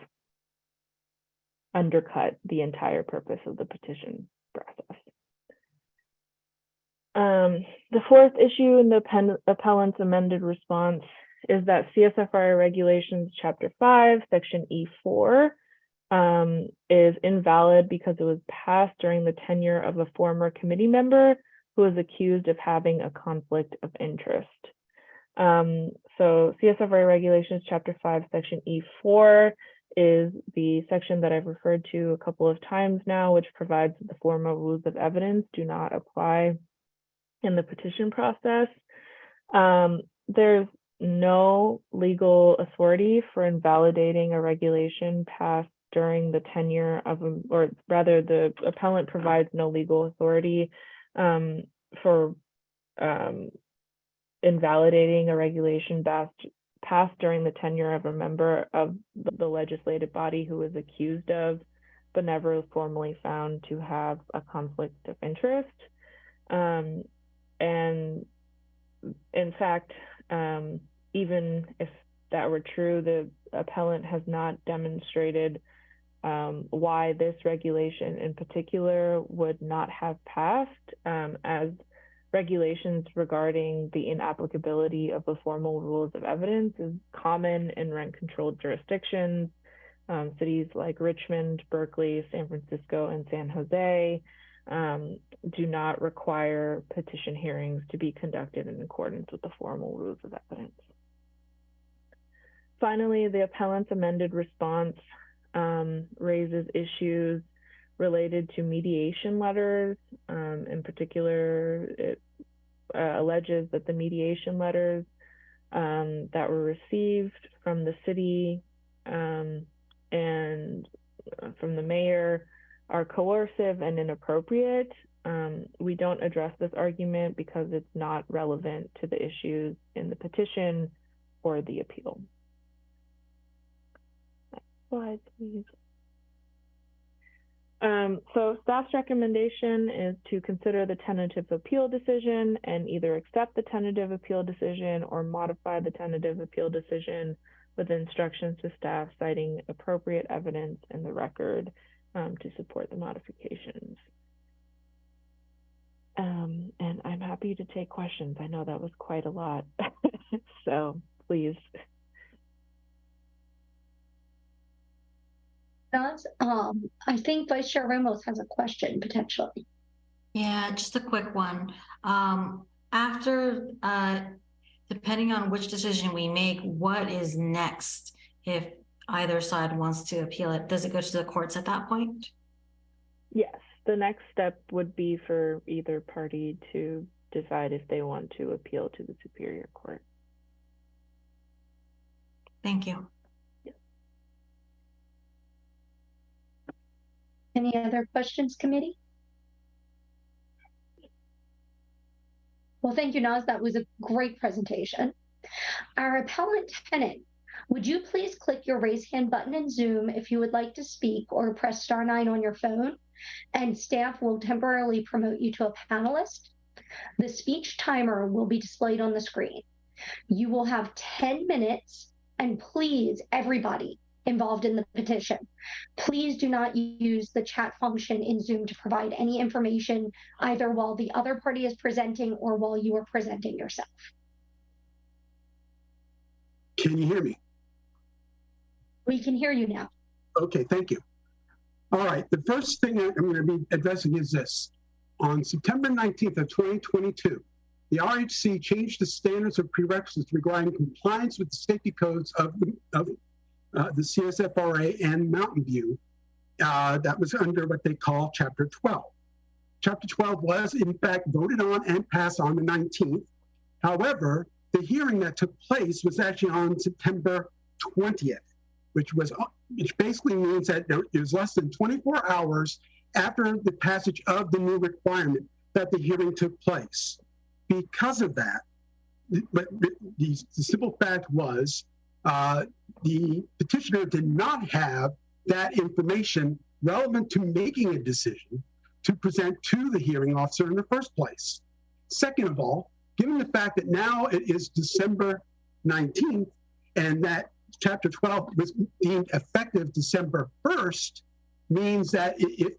Speaker 7: undercut the entire purpose of the petition process. The fourth issue in the appellant's amended response is that CSFRA Regulations Chapter 5, Section E4 is invalid because it was passed during the tenure of a former committee member who was accused of having a conflict of interest. So CSFRA Regulations Chapter 5, Section E4 is the section that I've referred to a couple of times now, which provides that the formal rules of evidence do not apply in the petition process. There's no legal authority for invalidating a regulation passed during the tenure of, or rather the appellant provides no legal authority for invalidating a regulation passed during the tenure of a member of the legislative body who was accused of, but never formally found to have a conflict of interest. And in fact, even if that were true, the appellant has not demonstrated why this regulation in particular would not have passed, as regulations regarding the inapplicability of the formal rules of evidence is common in rent-controlled jurisdictions. Cities like Richmond, Berkeley, San Francisco, and San Jose do not require petition hearings to be conducted in accordance with the formal rules of evidence. Finally, the appellant's amended response raises issues related to mediation letters. In particular, it alleges that the mediation letters that were received from the city and from the mayor are coercive and inappropriate. We don't address this argument because it's not relevant to the issues in the petition or the appeal. Next slide, please. So staff's recommendation is to consider the tentative appeal decision and either accept the tentative appeal decision or modify the tentative appeal decision with instructions to staff citing appropriate evidence in the record to support the modifications. And I'm happy to take questions. I know that was quite a lot, so please.
Speaker 1: I think Vice Chair Ramos has a question potentially.
Speaker 5: Yeah, just a quick one. After, depending on which decision we make, what is next if either side wants to appeal it? Does it go to the courts at that point?
Speaker 7: Yes, the next step would be for either party to decide if they want to appeal to the Superior Court.
Speaker 5: Thank you.
Speaker 1: Any other questions, committee? Well, thank you, Naz. That was a great presentation. Our appellant tenant, would you please click your raise hand button in Zoom if you would like to speak, or press *9 on your phone, and staff will temporarily promote you to a panelist. The speech timer will be displayed on the screen. You will have 10 minutes, and please, everybody involved in the petition, please do not use the chat function in Zoom to provide any information either while the other party is presenting or while you are presenting yourself.
Speaker 8: Can you hear me?
Speaker 1: We can hear you now.
Speaker 8: Okay, thank you. All right, the first thing I'm going to be addressing is this. On September 19th of 2022, the RHC changed the standards of prerequisites regarding compliance with the safety codes of the CSFRA and Mountain View. That was under what they call Chapter 12. Chapter 12 was, in fact, voted on and passed on the 19th. However, the hearing that took place was actually on September 20th, which basically means that it was less than 24 hours after the passage of the new requirement that the hearing took place. Because of that, the simple fact was the petitioner did not have that information relevant to making a decision to present to the hearing officer in the first place. Second of all, given the fact that now it is December 19th and that Chapter 12 was deemed effective December 1st, means that if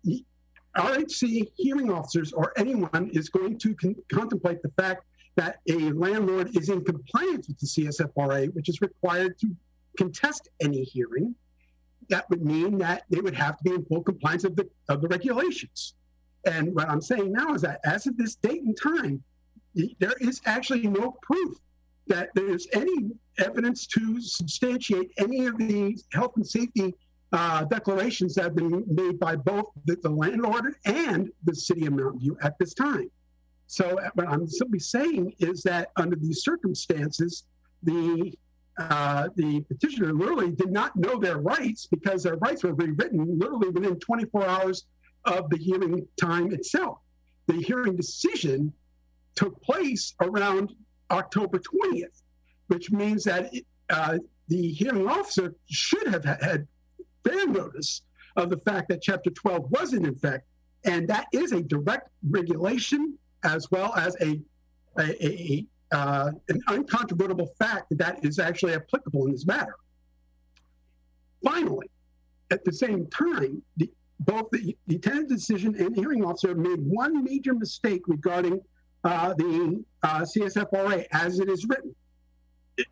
Speaker 8: RHC hearing officers or anyone is going to contemplate the fact that a landlord is in compliance with the CSFRA, which is required to contest any hearing, that would mean that they would have to be in full compliance of the regulations. And what I'm saying now is that as of this date and time, there is actually no proof that there's any evidence to substantiate any of the health and safety declarations that have been made by both the landlord and the city of Mountain View at this time. So what I'm simply saying is that under these circumstances, the petitioner literally did not know their rights because their rights were rewritten literally within 24 hours of the hearing time itself. The hearing decision took place around October 20th, which means that the hearing officer should have had fair notice of the fact that Chapter 12 was in effect, and that is a direct regulation as well as an uncontrovertible fact that is actually applicable in this matter. Finally, at the same time, both the tenant decision and the hearing officer made one major mistake regarding the CSFRA as it is written.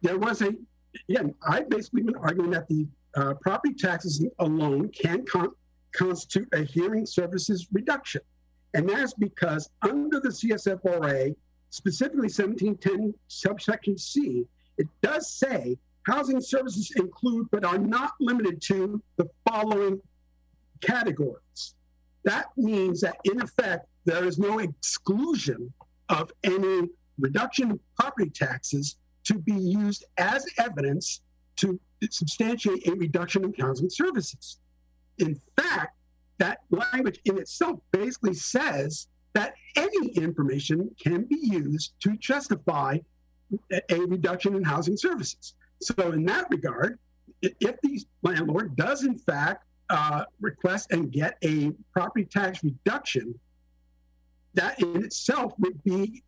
Speaker 8: There was again, I've basically been arguing that the property taxes alone can constitute a hearing services reduction. And that's because under the CSFRA, specifically 1710 subsection C, it does say housing services include but are not limited to the following categories. That means that in effect, there is no exclusion of any reduction in property taxes to be used as evidence to substantiate a reduction in housing services. In fact, that language in itself basically says that any information can be used to justify a reduction in housing services. So in that regard, if the landlord does in fact request and get a property tax reduction, that in itself would be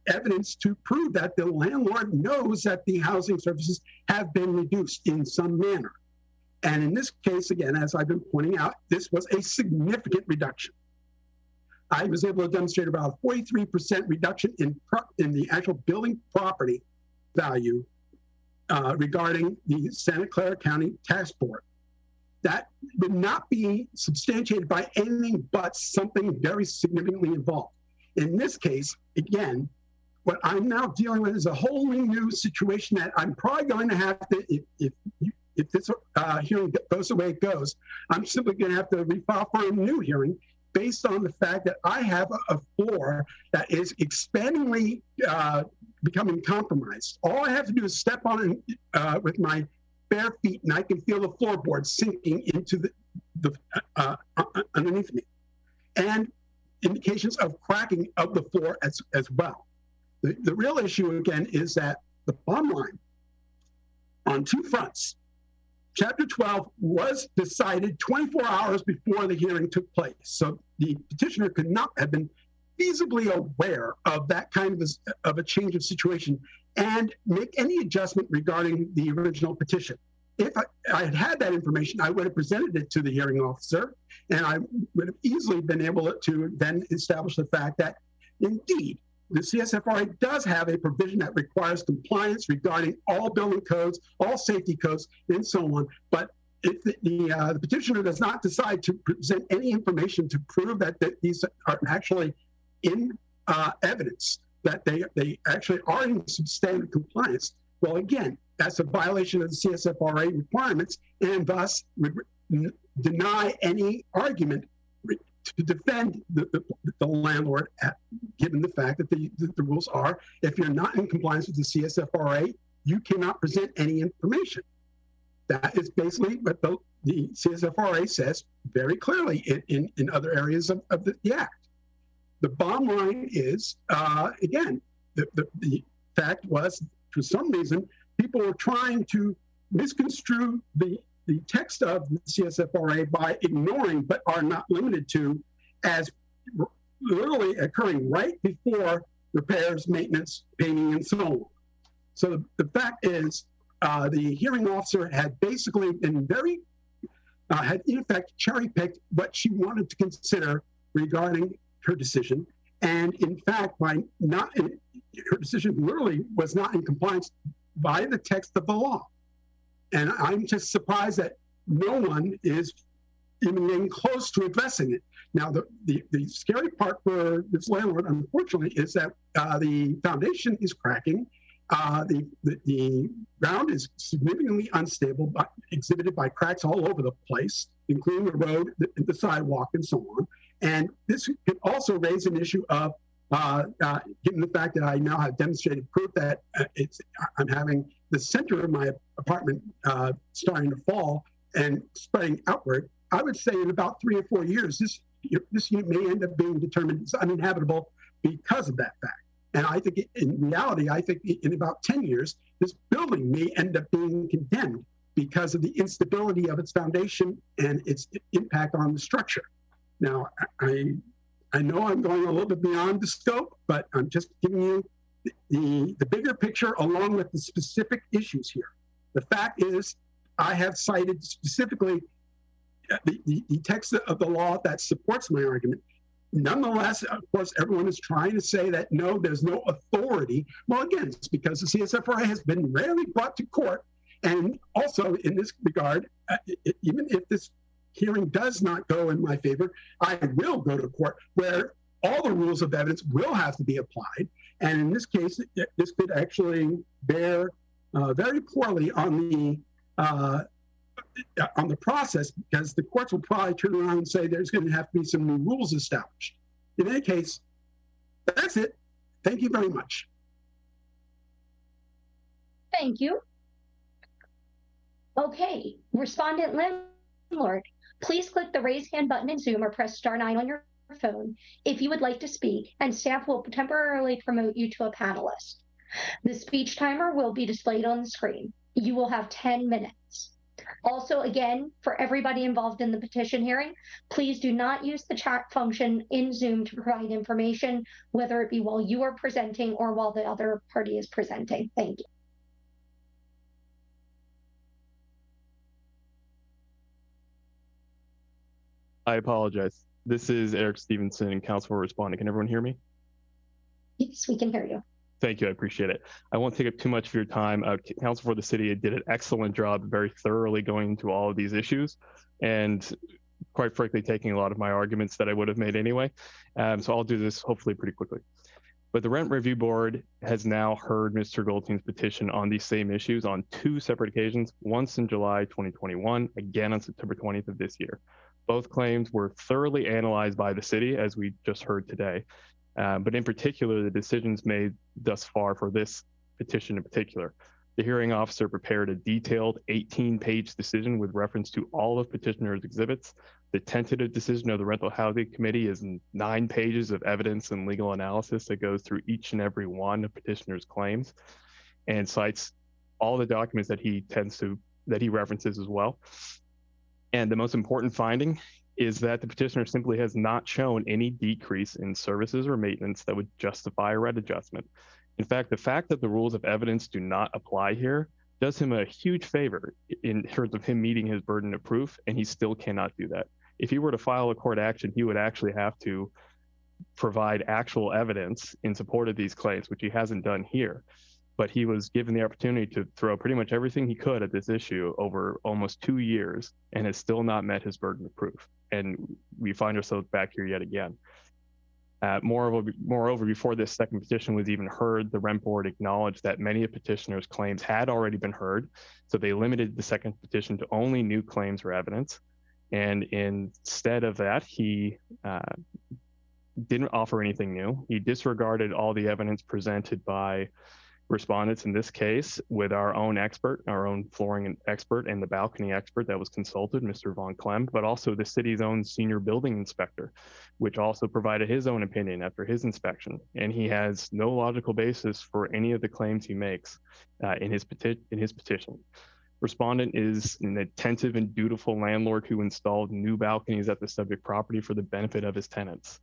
Speaker 8: evidence to prove that the landlord knows that the housing services have been reduced in some manner. And in this case, again, as I've been pointing out, this was a significant reduction. I was able to demonstrate about a 43% reduction in the actual building property value regarding the Santa Clara County Tax Board. That would not be substantiated by anything but something very significantly involved. In this case, again, what I'm now dealing with is a wholly new situation that I'm probably going to have to, if this hearing goes the way it goes, I'm simply going to have to refile for a new hearing based on the fact that I have a floor that is expandingly becoming compromised. All I have to do is step on it with my bare feet, and I can feel the floorboards sinking into the underneath me, and indications of cracking of the floor as well. The real issue again is that the bottom line on two fronts. Chapter 12 was decided 24 hours before the hearing took place, so the petitioner could not have been feasibly aware of that kind of a change of situation and make any adjustment regarding the original petition. If I had had that information, I would have presented it to the hearing officer, and I would have easily been able to then establish the fact that, indeed, the CSFRA does have a provision that requires compliance regarding all building codes, all safety codes, and so on. But if the petitioner does not decide to present any information to prove that these are actually in evidence, that they actually are in substandard compliance, well, again, that's a violation of the CSFRA requirements, and thus would deny any argument to defend the landlord, given the fact that the rules are, if you're not in compliance with the CSFRA, you cannot present any information. That is basically what the CSFRA says very clearly in other areas of the Act. The bottom line is, again, the fact was, for some reason, people were trying to misconstrue the text of the CSFRA by ignoring, but are not limited to, as literally occurring right before repairs, maintenance, painting, and so on. So the fact is, the hearing officer had basically been had in effect cherry-picked what she wanted to consider regarding her decision. And in fact, her decision literally was not in compliance by the text of the law. And I'm just surprised that no one is even getting close to addressing it. Now, the scary part for this landlord, unfortunately, is that the foundation is cracking. The ground is significantly unstable, exhibited by cracks all over the place, including the road, the sidewalk, and so on. And this could also raise an issue of, given the fact that I now have demonstrated proof that I'm having the center of my apartment starting to fall and spreading outward, I would say in about 3 or 4 years, this unit may end up being determined as uninhabitable because of that fact. And I think in reality, I think in about 10 years, this building may end up being condemned because of the instability of its foundation and its impact on the structure. Now, I know I'm going a little bit beyond the scope, but I'm just giving you the bigger picture along with the specific issues here. The fact is, I have cited specifically the text of the law that supports my argument. Nonetheless, of course, everyone is trying to say that, no, there's no authority. Well, again, it's because the CSFRA has been rarely brought to court. And also in this regard, even if this hearing does not go in my favor, I will go to court where all the rules of evidence will have to be applied. And in this case, this could actually bear very poorly on the process, because the courts will probably turn around and say there's going to have to be some new rules established. In any case, that's it. Thank you very much.
Speaker 1: Thank you. Okay, respondent landlord, please click the raise hand button in Zoom or press *9 on your phone if you would like to speak, and staff will temporarily promote you to a panelist. The speech timer will be displayed on the screen. You will have 10 minutes. Also, again, for everybody involved in the petition hearing, please do not use the chat function in Zoom to provide information, whether it be while you are presenting or while the other party is presenting. Thank you.
Speaker 9: I apologize. This is Eric Stevenson, counsel for respondent. Can everyone hear me?
Speaker 1: Yes, we can hear you.
Speaker 9: Thank you. I appreciate it. I won't take up too much of your time. Counsel for the city did an excellent job, very thoroughly going into all of these issues, and quite frankly, taking a lot of my arguments that I would have made anyway. So I'll do this hopefully pretty quickly. But the Rent Review Board has now heard Mr. Goldstein's petition on these same issues on 2 separate occasions, once in July 2021, again on September 20th of this year. Both claims were thoroughly analyzed by the city, as we just heard today. But in particular, the decisions made thus far for this petition in particular. The hearing officer prepared a detailed 18-page decision with reference to all of petitioner's exhibits. The tentative decision of the Rental Housing Committee is 9 pages of evidence and legal analysis that goes through each and every one of petitioner's claims and cites all the documents that he references as well. And the most important finding is that the petitioner simply has not shown any decrease in services or maintenance that would justify a rent adjustment. In fact, the fact that the rules of evidence do not apply here does him a huge favor in terms of him meeting his burden of proof, and he still cannot do that. If he were to file a court action, he would actually have to provide actual evidence in support of these claims, which he hasn't done here. but he was given the opportunity to throw pretty much everything he could at this issue over almost 2 years and has still not met his burden of proof. And we find ourselves back here yet again. Moreover, before this second petition was even heard, the Rent Board acknowledged that many of petitioners' claims had already been heard, so they limited the second petition to only new claims or evidence. And instead of that, he didn't offer anything new. He disregarded all the evidence presented by respondents in this case with our own expert, our own flooring expert and the balcony expert that was consulted, Mr. Von Clem, but also the city's own senior building inspector, which also provided his own opinion after his inspection. And he has no logical basis for any of the claims he makes in his petition. Respondent is an attentive and dutiful landlord who installed new balconies at the subject property for the benefit of his tenants.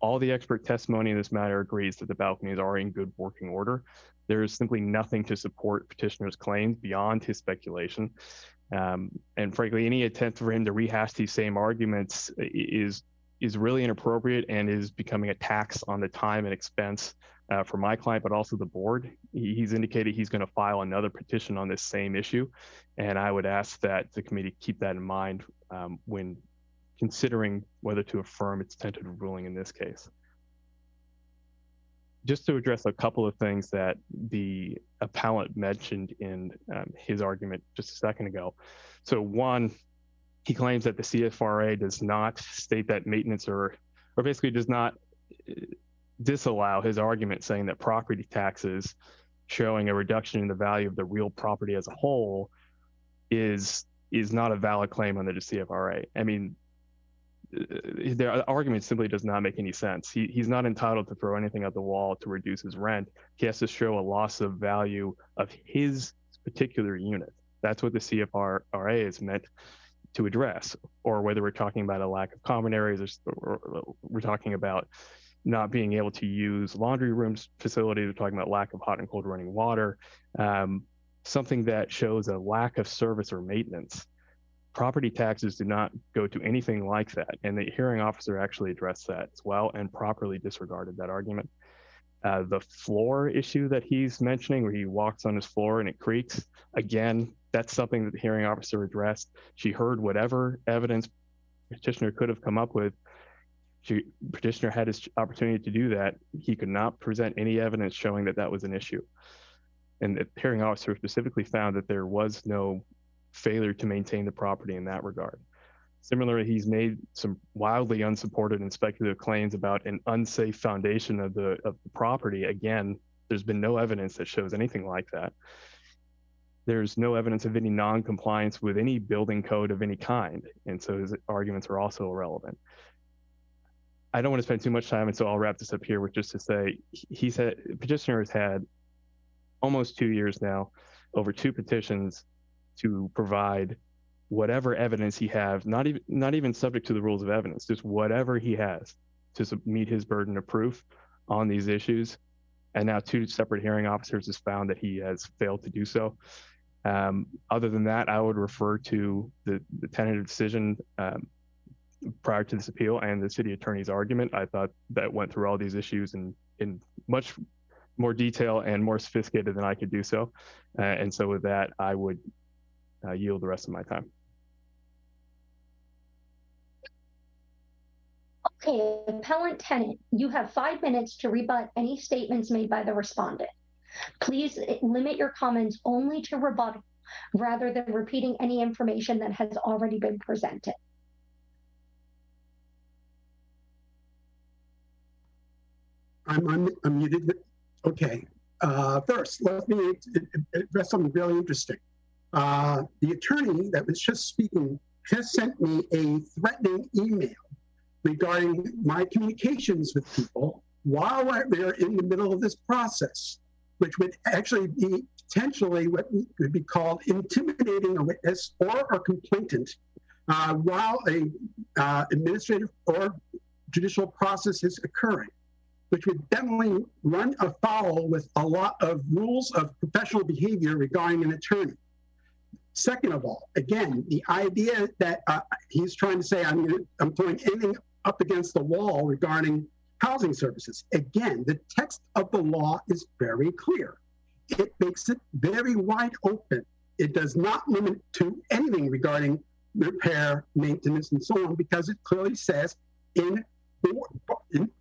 Speaker 9: All the expert testimony in this matter agrees that the balconies are in good working order. There is simply nothing to support petitioner's claims beyond his speculation. And frankly, any attempt for him to rehash these same arguments is really inappropriate and is becoming a tax on the time and expense for my client, but also the board. He's indicated he's going to file another petition on this same issue. And I would ask that the committee keep that in mind when considering whether to affirm its tentative ruling in this case. Just to address a couple of things that the appellant mentioned in his argument just a second ago. So one, he claims that the CFRA does not state that maintenance or basically does not disallow his argument saying that property taxes showing a reduction in the value of the real property as a whole is not a valid claim under the CFRA. I mean, the argument simply does not make any sense. He's not entitled to throw anything at the wall to reduce his rent. He has to show a loss of value of his particular unit. That's what the CFRA is meant to address, or whether we're talking about a lack of common areas or we're talking about not being able to use laundry rooms facilities, we're talking about lack of hot and cold running water, something that shows a lack of service or maintenance. Property taxes do not go to anything like that. And the hearing officer actually addressed that as well and properly disregarded that argument. The floor issue that he's mentioning, where he walks on his floor and it creaks, again, that's something that the hearing officer addressed. She heard whatever evidence petitioner could have come up with. Petitioner had his opportunity to do that. He could not present any evidence showing that that was an issue. And the hearing officer specifically found that there was no failure to maintain the property in that regard. Similarly, he's made some wildly unsupported and speculative claims about an unsafe foundation of the property. Again, there's been no evidence that shows anything like that. There's no evidence of any non-compliance with any building code of any kind. And so his arguments are also irrelevant. I don't want to spend too much time, and so I'll wrap this up here with just to say, petitioner has had almost 2 years now, over 2 petitions to provide whatever evidence he has, not even subject to the rules of evidence, just whatever he has to meet his burden of proof on these issues. And now 2 separate hearing officers has found that he has failed to do so. Other than that, I would refer to the tentative decision prior to this appeal and the city attorney's argument. I thought that went through all these issues in much more detail and more sophisticated than I could do so. And so with that, I would yield the rest of my time.
Speaker 1: Okay, appellant tenant, you have 5 minutes to rebut any statements made by the respondent. Please limit your comments only to rebuttal rather than repeating any information that has already been presented.
Speaker 8: I'm muted. Okay. First, let me address something really interesting. The attorney that was just speaking has sent me a threatening email regarding my communications with people while we're in the middle of this process, which would actually be potentially what would be called intimidating a witness or a complainant while a administrative or judicial process is occurring, which would definitely run afoul with a lot of rules of professional behavior regarding an attorney. Second of all, again, the idea that he's trying to say I'm throwing anything up against the wall regarding housing services. Again, the text of the law is very clear. it makes it very wide open. It does not limit to anything regarding repair, maintenance, and so on, because it clearly says in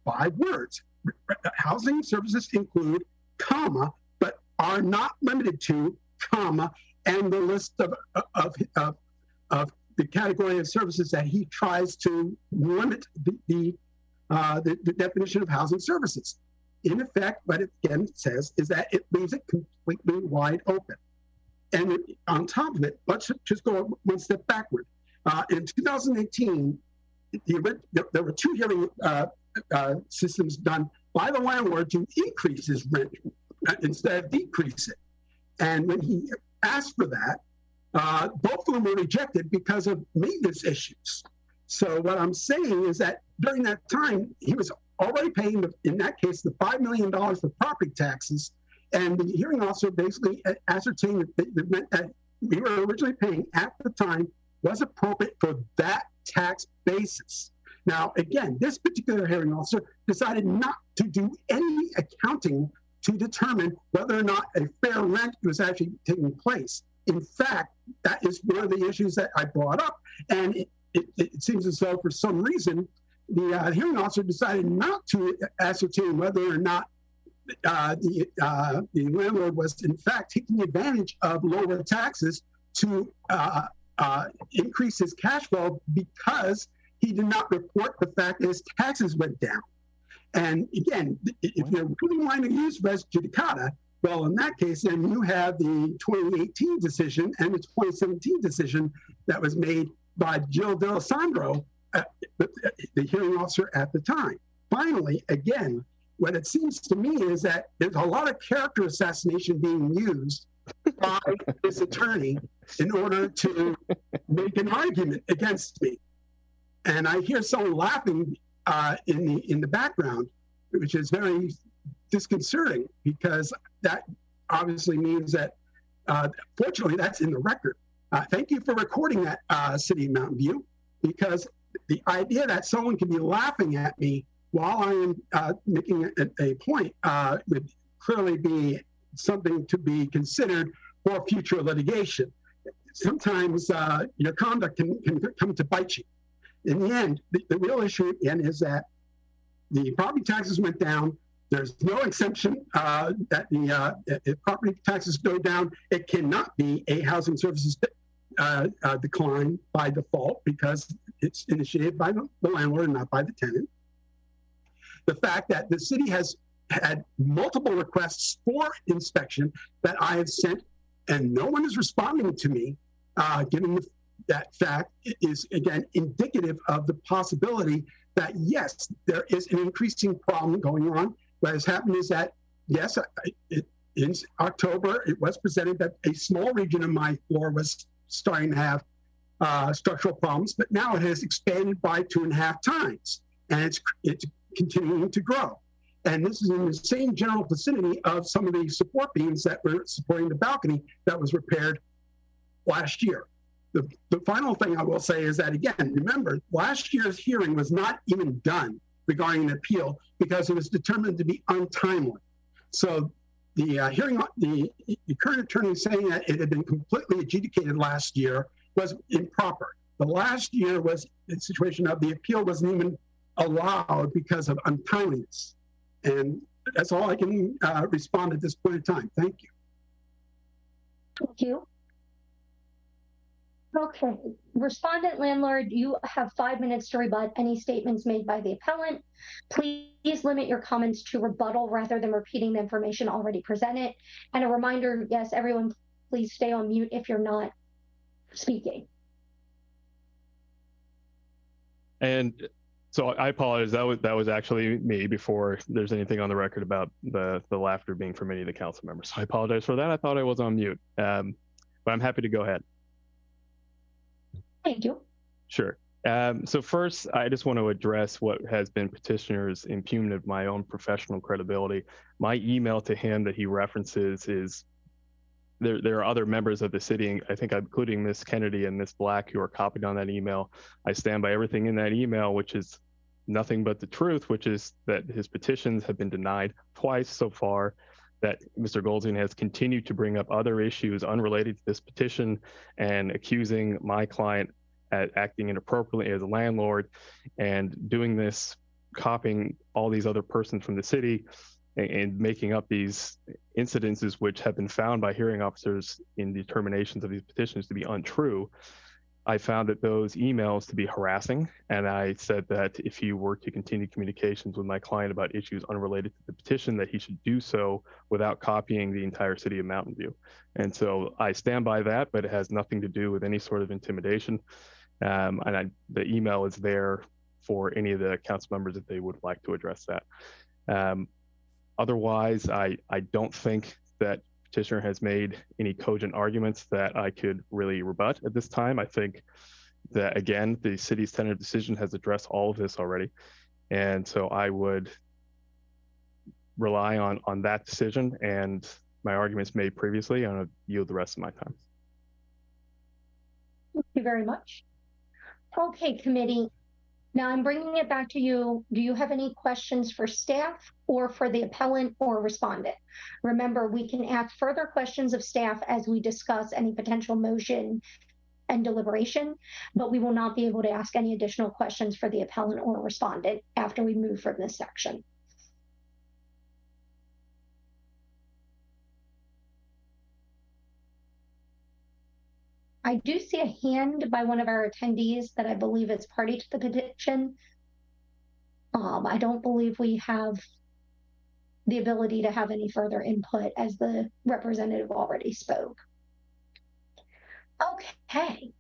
Speaker 8: 5 words, housing services include, comma, but are not limited to, comma, and the list of the category of services that he tries to limit the definition of housing services. In effect, what it again says is that it leaves it completely wide open. And on top of it, let's just go one step backward. In 2018, there were 2 hearing systems done by the landlord to increase his rent instead of decrease it. And when he asked for that, both of them were rejected because of maintenance issues. So what I'm saying is that during that time, he was already paying, in that case, the $5 million for property taxes. And the hearing officer basically ascertained that the rent that we were originally paying at the time was appropriate for that tax basis. Now, again, this particular hearing officer decided not to do any accounting to determine whether or not a fair rent was actually taking place. In fact, that is one of the issues that I brought up. And it seems as though for some reason, the hearing officer decided not to ascertain whether or not the landlord was in fact taking advantage of lower taxes to increase his cash flow, because he did not report the fact that his taxes went down. And again, if you're really wanting to use res judicata, well, in that case, then you have the 2018 decision and the 2017 decision that was made by Jill D'Alessandro, the hearing officer at the time. Finally, again, what it seems to me is that there's a lot of character assassination being used by this attorney in order to make an argument against me. And I hear someone laughing in the background, which is very disconcerting, because that obviously means that, fortunately, that's in the record. Thank you for recording that, City of Mountain View, because the idea that someone can be laughing at me while I am making a point would clearly be something to be considered for future litigation. Sometimes your conduct can come to bite you. In the end, the real issue again is that the property taxes went down. There's no exemption that if property taxes go down, it cannot be a housing services decline by default, because it's initiated by the landlord and not by the tenant. The fact that the city has had multiple requests for inspection that I have sent, and no one is responding to me, given that fact, is again indicative of the possibility that yes, there is an increasing problem going on. What has happened is that yes, in October it was presented that a small region of my floor was starting to have structural problems, but now it has expanded by 2.5 times, and it's continuing to grow. And this is in the same general vicinity of some of the support beams that were supporting the balcony that was repaired last year. The final thing I will say is that, again, remember, last year's hearing was not even done regarding an appeal because it was determined to be untimely. So the the current attorney saying that it had been completely adjudicated last year was improper. The last year was a situation of the appeal wasn't even allowed because of untimeliness. And that's all I can respond at this point in time. Thank you.
Speaker 1: Thank you. Okay, respondent landlord, you have 5 minutes to rebut any statements made by the appellant. Please limit your comments to rebuttal rather than repeating the information already presented. And a reminder, yes, everyone, please stay on mute if you're not speaking.
Speaker 9: And so I apologize. That was actually me before there's anything on the record about the laughter being from any of the council members. So I apologize for that. I thought I was on mute, but I'm happy to go ahead.
Speaker 1: Thank you.
Speaker 9: Sure. So first, I just want to address what has been petitioner's impugnment of my own professional credibility. My email to him that he references is, there are other members of the city, I think including Ms. Kennedy and Ms. Black, who are copied on that email. I stand by everything in that email, which is nothing but the truth, which is that his petitions have been denied twice so far, that Mr. Goldstein has continued to bring up other issues unrelated to this petition and accusing my client at acting inappropriately as a landlord and doing this, copying all these other persons from the city and making up these incidences which have been found by hearing officers in determinations of these petitions to be untrue. I found that those emails to be harassing, and I said that if he were to continue communications with my client about issues unrelated to the petition, that he should do so without copying the entire city of Mountain View. And so I stand by that, but it has nothing to do with any sort of intimidation. The email is there for any of the council members if they would like to address that. Otherwise, I don't think that petitioner has made any cogent arguments that I could really rebut at this time. I think that, again, the city's tentative decision has addressed all of this already. And so I would rely on that decision and my arguments made previously. I'm going to yield the rest of my time.
Speaker 1: Thank you very much. Okay, committee. Now I'm bringing it back to you. Do you have any questions for staff or for the appellant or respondent? Remember, we can ask further questions of staff as we discuss any potential motion and deliberation, but we will not be able to ask any additional questions for the appellant or respondent after we move from this section. I do see a hand by one of our attendees that I believe is party to the petition. I don't believe we have the ability to have any further input as the representative already spoke. Okay.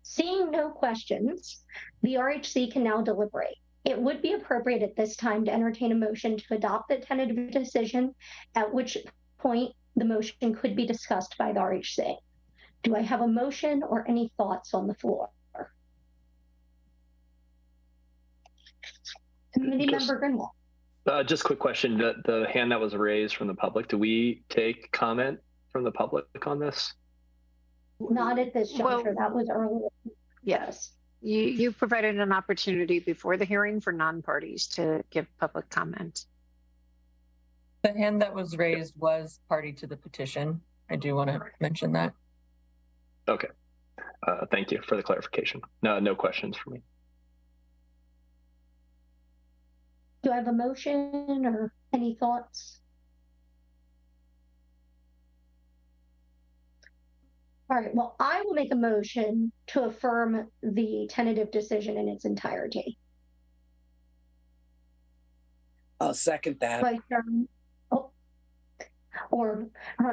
Speaker 1: Seeing no questions, the RHC can now deliberate. It would be appropriate at this time to entertain a motion to adopt the tentative decision, at which point the motion could be discussed by the RHC. Do I have a motion or any thoughts on the floor? Committee Member Greenwald.
Speaker 3: Just a quick question. The hand that was raised from the public, do we take comment from the public on this?
Speaker 1: Not at this juncture. That was earlier.
Speaker 6: Yes. You provided an opportunity before the hearing for non-parties to give public comment.
Speaker 2: The hand that was raised was party to the petition. I do want to mention that.
Speaker 3: Okay. Thank you for the clarification. No questions for me.
Speaker 1: Do I have a motion or any thoughts? All right, well, I will make a motion to affirm the tentative decision in its entirety.
Speaker 4: I'll second that.
Speaker 1: Vice Chairman,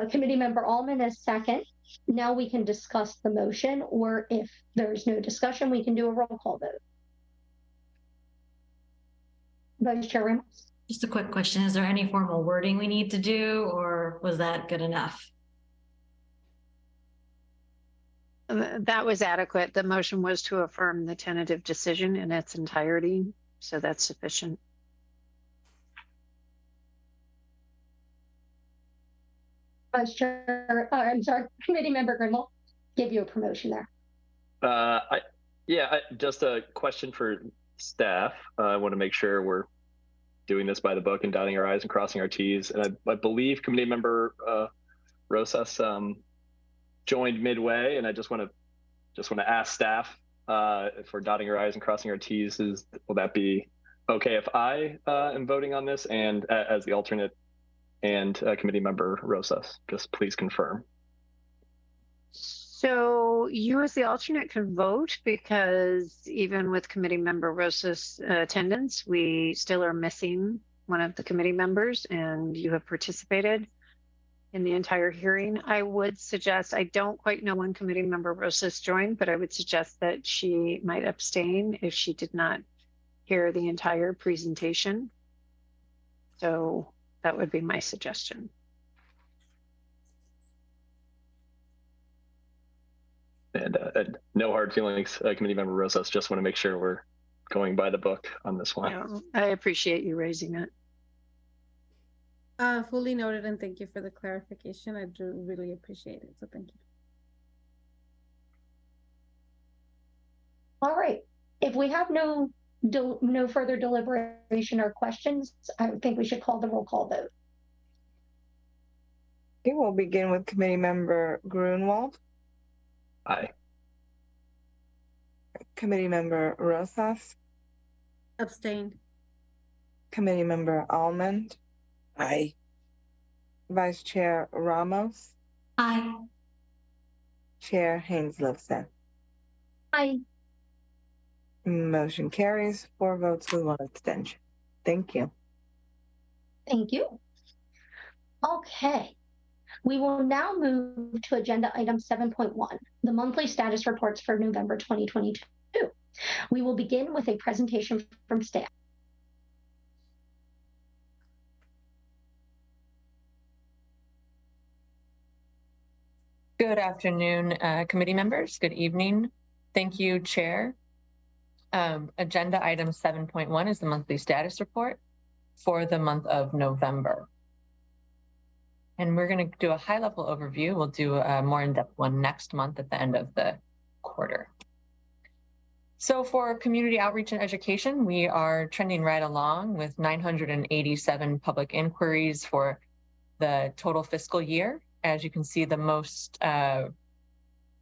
Speaker 1: Committee Member Allman is second. Now we can discuss the motion, or if there's no discussion, we can do a roll call vote. Vice Chair Ramos.
Speaker 5: Just a quick question. Is there any formal wording we need to do, or was that good enough?
Speaker 6: That was adequate. The motion was to affirm the tentative decision in its entirety, so that's sufficient.
Speaker 1: Vice Chair, I'm sorry, Committee Member Greenwald, give you a promotion there.
Speaker 3: Just a question for staff. I want to make sure we're doing this by the book and dotting our I's and crossing our T's. And I believe Committee Member Rosas joined midway, and I just want to ask staff if we're dotting our I's and crossing our T's. Will that be okay if I am voting on this and as the alternate? And Committee Member Rosas, just please confirm.
Speaker 6: So you as the alternate can vote, because even with Committee Member Rosas' attendance, we still are missing one of the committee members, and you have participated in the entire hearing. I would suggest, I don't quite know when Committee Member Rosas joined, but I would suggest that she might abstain if she did not hear the entire presentation. So that would be my suggestion.
Speaker 3: And no hard feelings, Committee Member Rosas. Just want to make sure we're going by the book on this one.
Speaker 6: No, I appreciate you raising it.
Speaker 10: Fully noted, and thank you for the clarification. I do really appreciate it, so thank you.
Speaker 1: All right, if we have no further deliberation or questions, I think we should call the roll call vote.
Speaker 11: Okay, we'll begin with Committee Member Grunwald,
Speaker 3: Aye.
Speaker 11: Committee Member Rosas,
Speaker 10: Abstain.
Speaker 11: Committee Member Almond,
Speaker 4: Aye.
Speaker 11: Vice Chair Ramos,
Speaker 5: Aye.
Speaker 11: Chair Haynes-Littleton.
Speaker 1: Aye.
Speaker 11: Motion carries, 4 votes with 1 abstention. Thank you.
Speaker 1: Thank you. Okay. We will now move to agenda item 7.1, the monthly status reports for November 2022. We will begin with a presentation from staff.
Speaker 2: Good afternoon, committee members. Good evening. Thank you, Chair. Agenda item 7.1 is the monthly status report for the month of November. And we're going to do a high-level overview. We'll do a more in-depth one next month at the end of the quarter. So for community outreach and education, we are trending right along with 987 public inquiries for the total fiscal year. As you can see, the most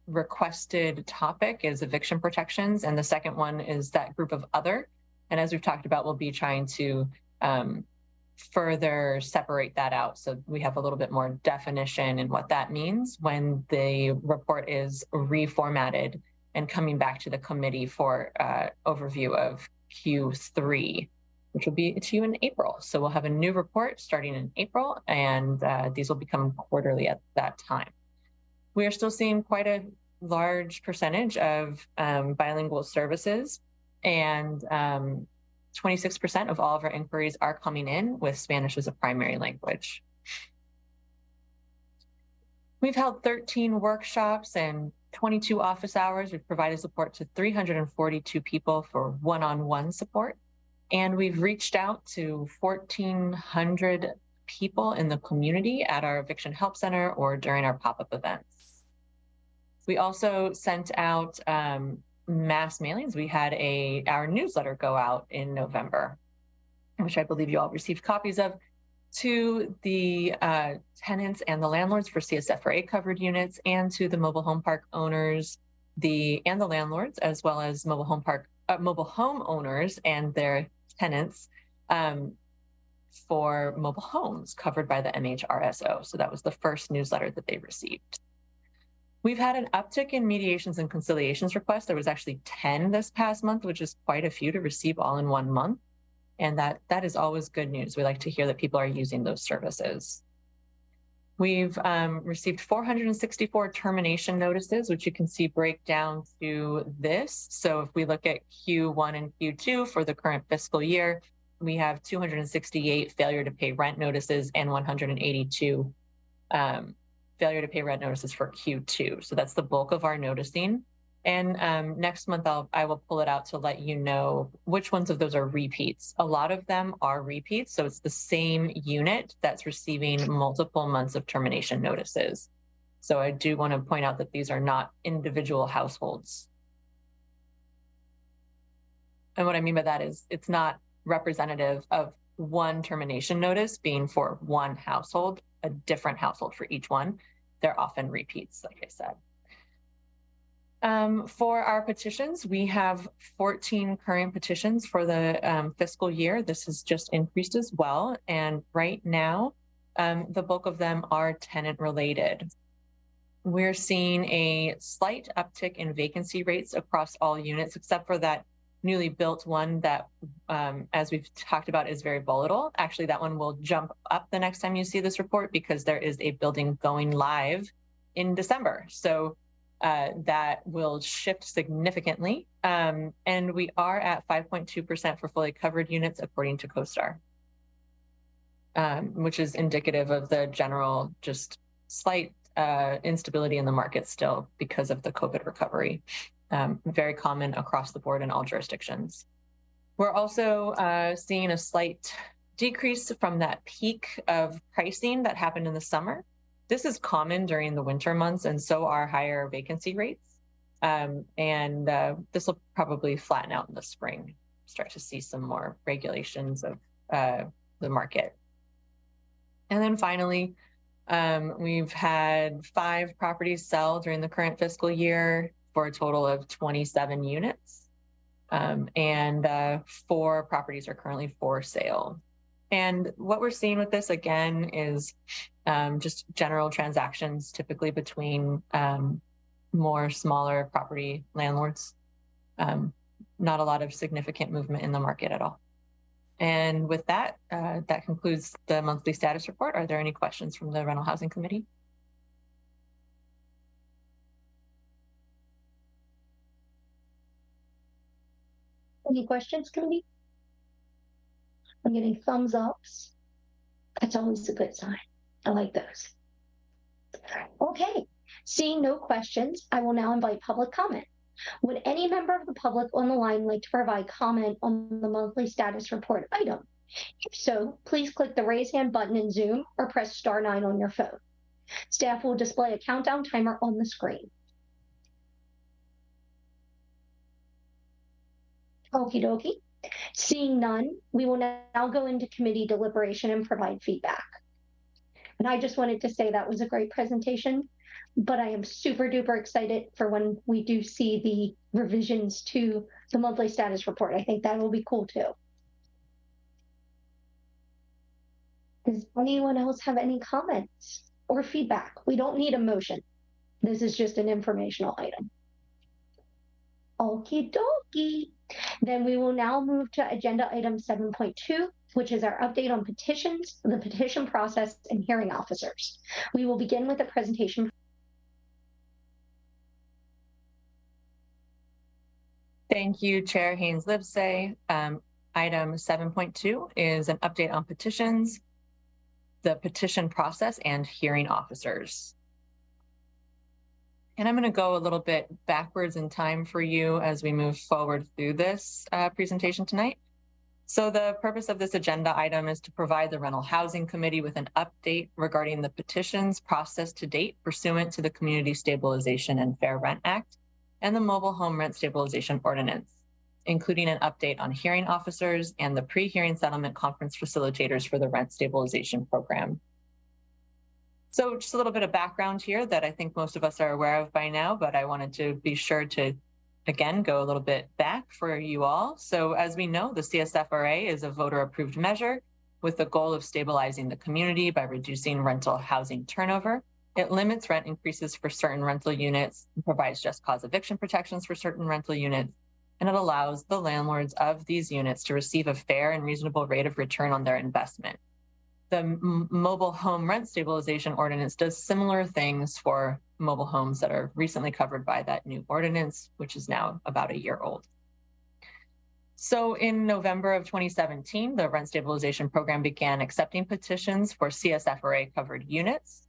Speaker 2: requested topic is eviction protections, and the second one is that group of other. And as we've talked about, we'll be trying to further separate that out so we have a little bit more definition in what that means when the report is reformatted and coming back to the committee for overview of Q3, which will be to you in April. So we'll have a new report starting in April, and these will become quarterly at that time. We are still seeing quite a large percentage of bilingual services, and 26% of all of our inquiries are coming in with Spanish as a primary language. We've held 13 workshops and 22 office hours. We've provided support to 342 people for one-on-one support. And we've reached out to 1,400 people in the community at our Eviction Help Center or during our pop-up events. We also sent out mass mailings. We had our newsletter go out in November, which I believe you all received copies of, to the tenants and the landlords for CSFRA covered units, and to the mobile home park owners and the landlords, as well as mobile home owners and their tenants for mobile homes covered by the MHRSO. So that was the first newsletter that they received. We've had an uptick in mediations and conciliations requests. There was actually 10 this past month, which is quite a few to receive all in one month. And that is always good news. We like to hear that people are using those services. We've received 464 termination notices, which you can see break down to this. So if we look at Q1 and Q2 for the current fiscal year, we have 268 failure to pay rent notices and 182 failure to pay rent notices for Q2. So that's the bulk of our noticing. And next month, I will pull it out to let you know which ones of those are repeats. A lot of them are repeats. So it's the same unit that's receiving multiple months of termination notices. So I do want to point out that these are not individual households. And what I mean by that is it's not representative of one termination notice being for one household, a different household for each one. They're often repeats, like I said. For our petitions, we have 14 current petitions for the fiscal year. This has just increased as well. And right now, the bulk of them are tenant related. We're seeing a slight uptick in vacancy rates across all units, except for that newly built one that, as we've talked about, is very volatile. Actually, that one will jump up the next time you see this report because there is a building going live in December. So that will shift significantly. And we are at 5.2% for fully covered units according to CoStar, which is indicative of the general just slight instability in the market still because of the COVID recovery. Very common across the board in all jurisdictions. We're also seeing a slight decrease from that peak of pricing that happened in the summer. This is common during the winter months, and so are higher vacancy rates. This will probably flatten out in the spring, start to see some more regulations of the market. And then finally, We've had 5 properties sell during the current fiscal year for a total of 27 units. And 4 properties are currently for sale. And what we're seeing with this again is just general transactions, typically between more smaller property landlords. Not a lot of significant movement in the market at all. And with that, that concludes the monthly status report. Are there any questions from the Rental Housing Committee?
Speaker 1: Any questions, committee? I'm getting thumbs ups. That's always a good sign. I like those. Okay, seeing no questions, I will now invite public comment. Would any member of the public on the line like to provide comment on the monthly status report item? If so, please click the raise hand button in Zoom or press *9 on your phone. Staff will display a countdown timer on the screen. Okie dokie. Seeing none, we will now go into committee deliberation and provide feedback. And I just wanted to say that was a great presentation, but I am super duper excited for when we do see the revisions to the monthly status report. I think that will be cool too. Does anyone else have any comments or feedback? We don't need a motion. This is just an informational item. Okie dokie. Then we will now move to agenda item 7.2, which is our update on petitions, the petition process, and hearing officers. We will begin with a presentation.
Speaker 2: Thank you, Chair Haynes-Livesay. Item 7.2 is an update on petitions, the petition process, and hearing officers. And I'm going to go a little bit backwards in time for you as we move forward through this presentation tonight. So the purpose of this agenda item is to provide the Rental Housing Committee with an update regarding the petitions processed to date pursuant to the Community Stabilization and Fair Rent Act and the Mobile Home Rent Stabilization Ordinance, including an update on hearing officers and the pre-hearing settlement conference facilitators for the rent stabilization program. So just a little bit of background here that I think most of us are aware of by now, but I wanted to be sure to, again, go a little bit back for you all. So as we know, the CSFRA is a voter-approved measure with the goal of stabilizing the community by reducing rental housing turnover. It limits rent increases for certain rental units, and provides just cause eviction protections for certain rental units, and it allows the landlords of these units to receive a fair and reasonable rate of return on their investment. The Mobile Home Rent Stabilization Ordinance does similar things for mobile homes that are recently covered by that new ordinance, which is now about a year old. So in November of 2017, the Rent Stabilization Program began accepting petitions for CSFRA covered units.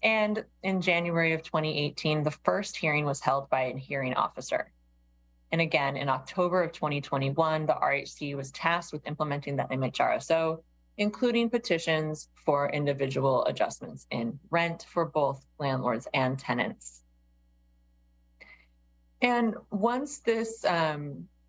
Speaker 2: And in January of 2018, the first hearing was held by a hearing officer. And again, in October of 2021, the RHC was tasked with implementing the MHRSO, including petitions for individual adjustments in rent for both landlords and tenants. And once this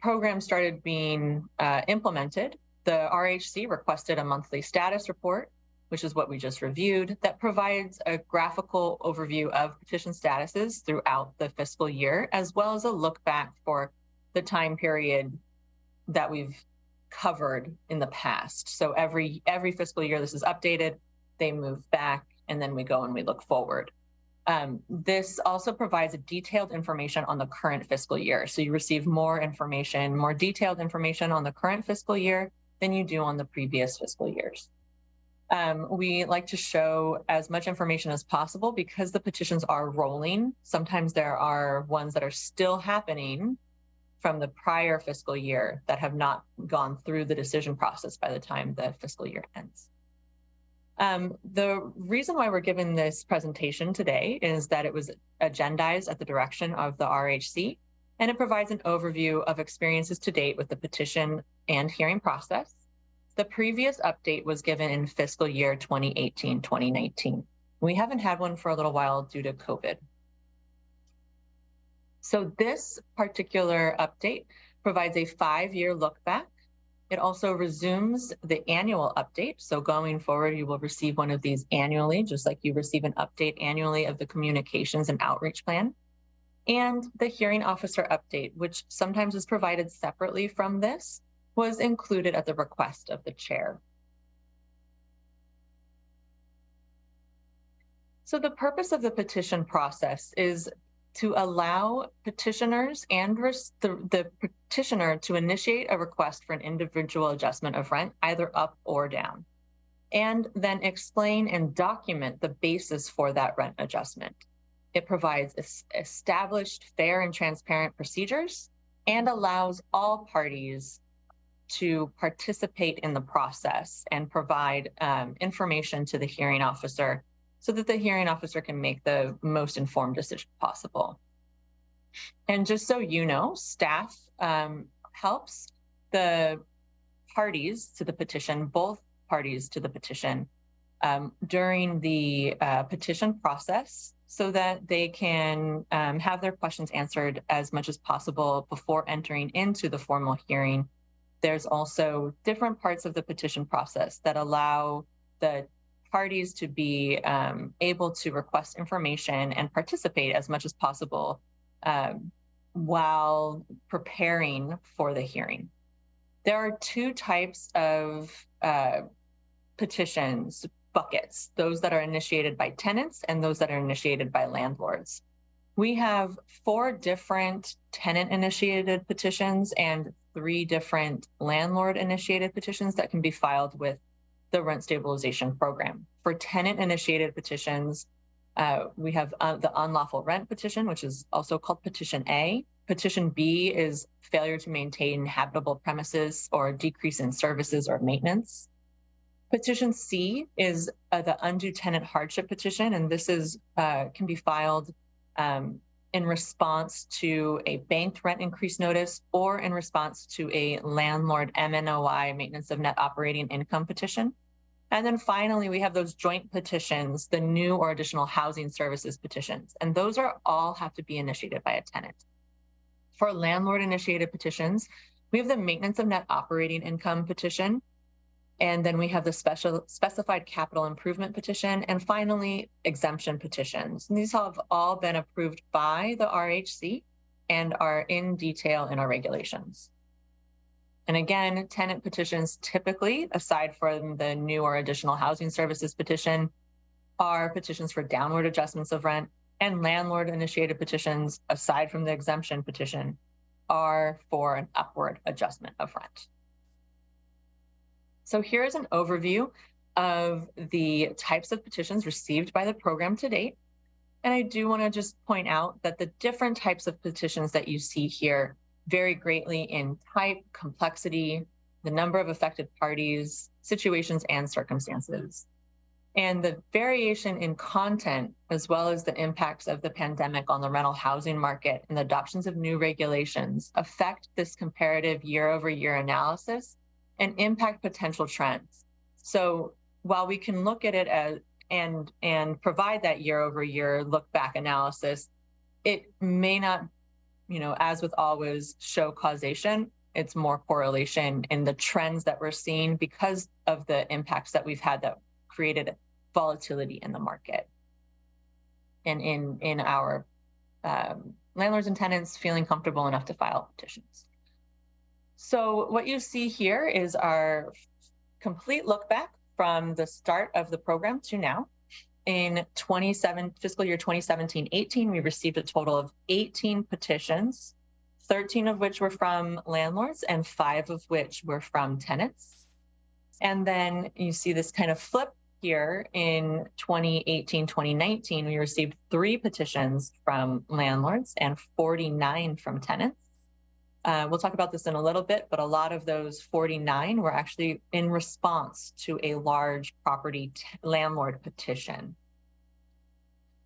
Speaker 2: program started being implemented, the RHC requested a monthly status report, which is what we just reviewed, that provides a graphical overview of petition statuses throughout the fiscal year, as well as a look back for the time period that we've covered in the past. So every fiscal year this is updated, they move back, and then we go and we look forward. This also provides a detailed information on the current fiscal year. So you receive more information, more detailed information on the current fiscal year than you do on the previous fiscal years. We like to show as much information as possible because the petitions are rolling. Sometimes there are ones that are still happening from the prior fiscal year that have not gone through the decision process by the time the fiscal year ends. The reason why we're giving this presentation today is that it was agendized at the direction of the RHC, and it provides an overview of experiences to date with the petition and hearing process. The previous update was given in fiscal year 2018-2019. We haven't had one for a little while due to COVID. So this particular update provides a 5-year look back It also resumes the annual update. So going forward, you will receive one of these annually, just like you receive an update annually of the communications and outreach plan. And the hearing officer update, which sometimes is provided separately from this, was included at the request of the chair. So the purpose of the petition process is to allow petitioners and the petitioner to initiate a request for an individual adjustment of rent, either up or down, and then explain and document the basis for that rent adjustment. It provides established, fair, and transparent procedures and allows all parties to participate in the process and provide information to the hearing officer so that the hearing officer can make the most informed decision possible. And just so you know, staff helps the parties to the petition, both parties to the petition, during the petition process so that they can have their questions answered as much as possible before entering into the formal hearing. There's also different parts of the petition process that allow the parties to be able to request information and participate as much as possible while preparing for the hearing. There are two types of petitions buckets, those that are initiated by tenants and those that are initiated by landlords. We have 4 different tenant-initiated petitions and 3 different landlord-initiated petitions that can be filed with the rent stabilization program. For tenant-initiated petitions, we have the unlawful rent petition, which is also called Petition A. Petition B is failure to maintain habitable premises or decrease in services or maintenance. Petition C is the undue tenant hardship petition, and this is can be filed in response to a banked rent increase notice or in response to a landlord MNOI, maintenance of net operating income petition. And then finally, we have those joint petitions, the new or additional housing services petitions, and those are all have to be initiated by a tenant. For landlord initiated petitions, we have the maintenance of net operating income petition, and then we have the specified capital improvement petition, and finally, exemption petitions. And these have all been approved by the RHC and are in detail in our regulations. And again, tenant petitions typically, aside from the new or additional housing services petition, are petitions for downward adjustments of rent, and landlord initiated petitions, aside from the exemption petition, are for an upward adjustment of rent. So here's an overview of the types of petitions received by the program to date. And I do want to just point out that the different types of petitions that you see here vary greatly in type, complexity, the number of affected parties, situations, and circumstances. And the variation in content, as well as the impacts of the pandemic on the rental housing market and the adoptions of new regulations, affect this comparative year-over-year analysis and impact potential trends. So while we can look at it as and provide that year-over-year look-back analysis, it may not, as with always, show causation. It's more correlation in the trends that we're seeing because of the impacts that we've had that created volatility in the market and in our landlords and tenants feeling comfortable enough to file petitions. So what you see here is our complete look back from the start of the program to now. In fiscal year 2017-18, we received a total of 18 petitions, 13 of which were from landlords and 5 of which were from tenants. And then you see this kind of flip here in 2018-2019, we received 3 petitions from landlords and 49 from tenants. We'll talk about this in a little bit, but a lot of those 49 were actually in response to a large property landlord petition.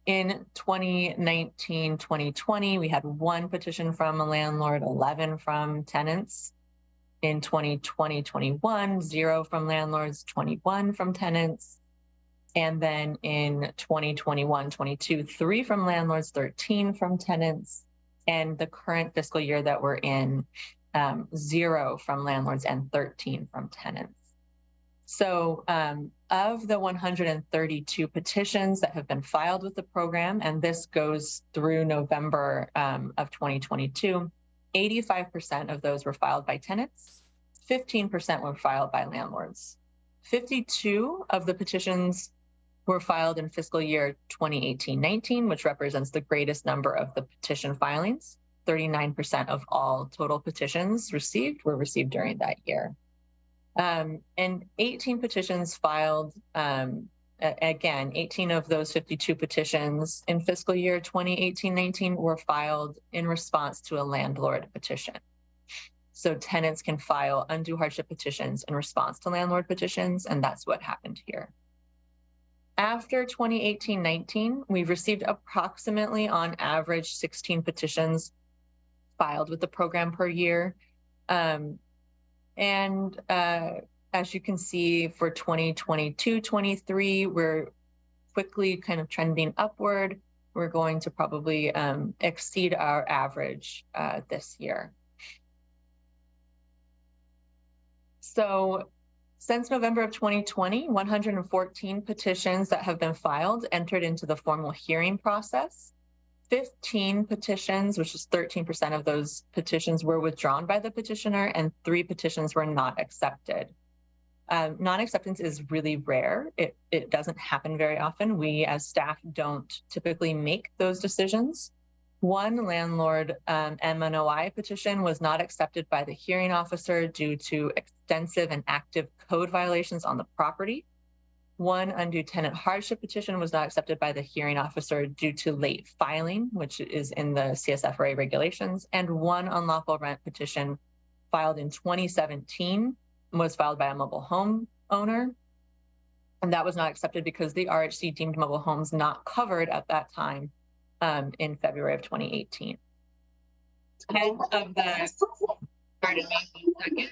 Speaker 2: In 2019-2020, we had 1 petition from a landlord, 11 from tenants. In 2020-21, 0 from landlords, 21 from tenants. And then in 2021-22, 3 from landlords, 13 from tenants. And the current fiscal year that we're in, 0 from landlords and 13 from tenants. So of the 132 petitions that have been filed with the program, and this goes through November of 2022, 85% of those were filed by tenants, 15% were filed by landlords. 52 of the petitions were filed in fiscal year 2018-19, which represents the greatest number of the petition filings. 39% of all total petitions received were received during that year. And 18 petitions filed, again, 18 of those 52 petitions in fiscal year 2018-19 were filed in response to a landlord petition. So tenants can file undue hardship petitions in response to landlord petitions, and that's what happened here. After 2018-19, we've received approximately on average 16 petitions filed with the program per year. As you can see for 2022-23, we're quickly kind of trending upward. We're going to probably exceed our average this year. So since November of 2020, 114 petitions that have been filed entered into the formal hearing process. 15 petitions, which is 13% of those petitions, were withdrawn by the petitioner, and 3 petitions were not accepted. Non-acceptance is really rare. It doesn't happen very often. We as staff don't typically make those decisions. One landlord MNOI petition was not accepted by the hearing officer due to extensive and active code violations on the property. One undue tenant hardship petition was not accepted by the hearing officer due to late filing, which is in the CSFRA regulations. And one unlawful rent petition filed in 2017 was filed by a mobile home owner. And that was not accepted because the RHC deemed mobile homes not covered at that time in February of 2018. 10 of the, pardon me, 1 second.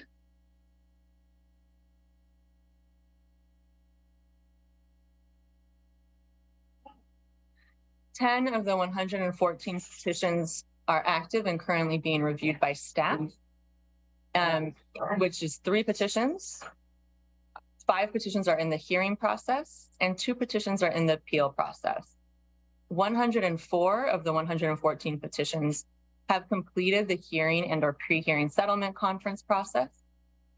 Speaker 2: Ten of the 114 petitions are active and currently being reviewed by staff, which is 3 petitions. 5 petitions are in the hearing process, and 2 petitions are in the appeal process. 104 of the 114 petitions have completed the hearing and or pre-hearing settlement conference process,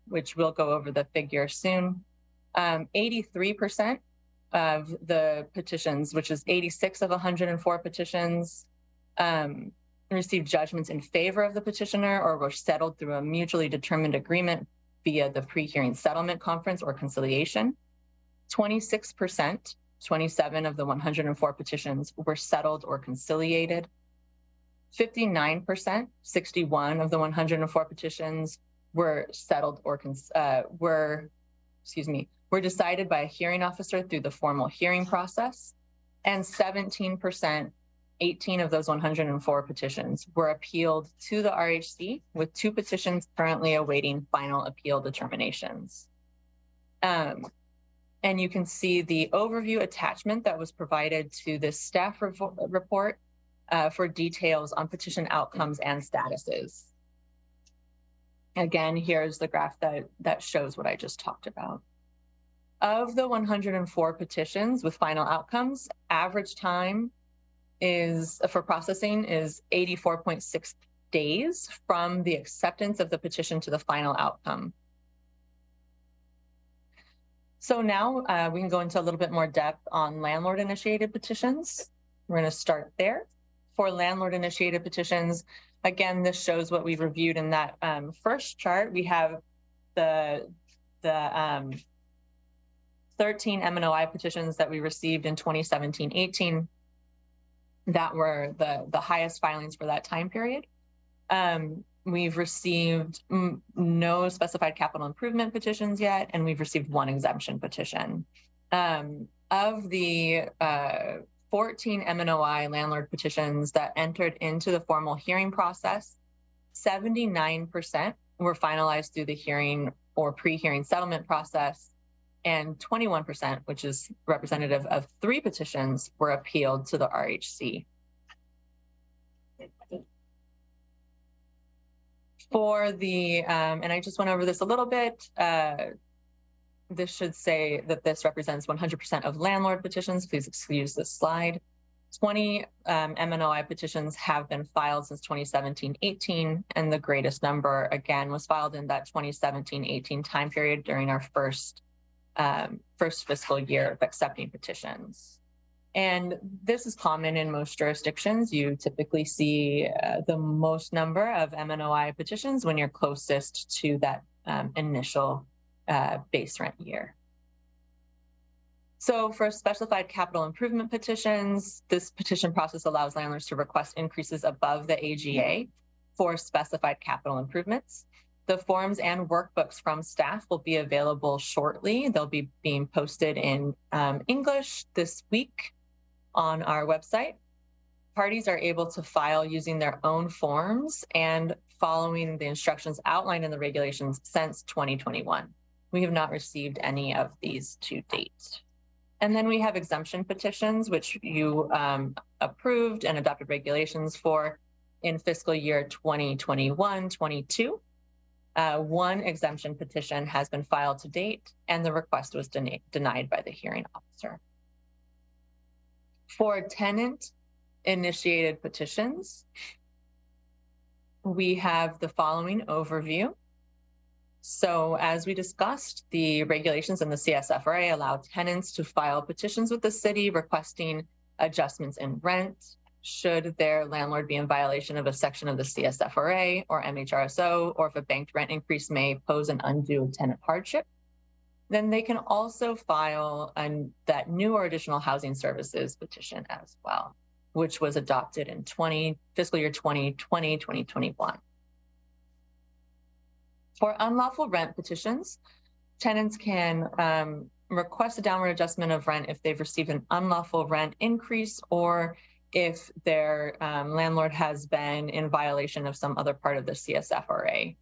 Speaker 2: which we'll go over the figure soon. 83% of the petitions, which is 86 of 104 petitions, received judgments in favor of the petitioner or were settled through a mutually determined agreement via the pre-hearing settlement conference or conciliation. 26%, 27 of the 104 petitions were settled or conciliated. 59%, 61 of the 104 petitions were settled or were decided by a hearing officer through the formal hearing process. And 17%, 18 of those 104 petitions were appealed to the RHC, with 2 petitions currently awaiting final appeal determinations. And you can see the overview attachment that was provided to this staff report for details on petition outcomes and statuses. Again, here's the graph that shows what I just talked about. Of the 104 petitions with final outcomes, average time for processing is 84.6 days from the acceptance of the petition to the final outcome. So now we can go into a little bit more depth on landlord-initiated petitions. We're going to start there. For landlord-initiated petitions, again, this shows what we reviewed in that first chart. We have the 13 MNOI petitions that we received in 2017-18 that were the highest filings for that time period. We've received no specified capital improvement petitions yet, and we've received 1 exemption petition. Of the 14 MNOI landlord petitions that entered into the formal hearing process, 79% were finalized through the hearing or pre-hearing settlement process, and 21%, which is representative of 3 petitions, were appealed to the RHC. For the, and I just went over this a little bit, this should say that this represents 100% of landlord petitions. Please excuse this slide. 20 MNOI petitions have been filed since 2017-18, and the greatest number, again, was filed in that 2017-18 time period during our first fiscal year of accepting petitions. And this is common in most jurisdictions. You typically see the most number of MNOI petitions when you're closest to that initial base rent year. So for specified capital improvement petitions, this petition process allows landlords to request increases above the AGA for specified capital improvements. The forms and workbooks from staff will be available shortly. They'll be being posted in English this week on our website. Parties are able to file using their own forms and following the instructions outlined in the regulations since 2021. We have not received any of these to date. And then we have exemption petitions, which you approved and adopted regulations for in fiscal year 2021-22. One exemption petition has been filed to date, and the request was denied by the hearing officer. For tenant-initiated petitions, we have the following overview. So as we discussed, the regulations in the CSFRA allow tenants to file petitions with the city requesting adjustments in rent should their landlord be in violation of a section of the CSFRA or MHRSO, or if a banked rent increase may pose an undue tenant hardship. Then they can also file that new or additional housing services petition as well, which was adopted in fiscal year 2020-2021. For unlawful rent petitions, tenants can request a downward adjustment of rent if they've received an unlawful rent increase or if their landlord has been in violation of some other part of the CSFRA.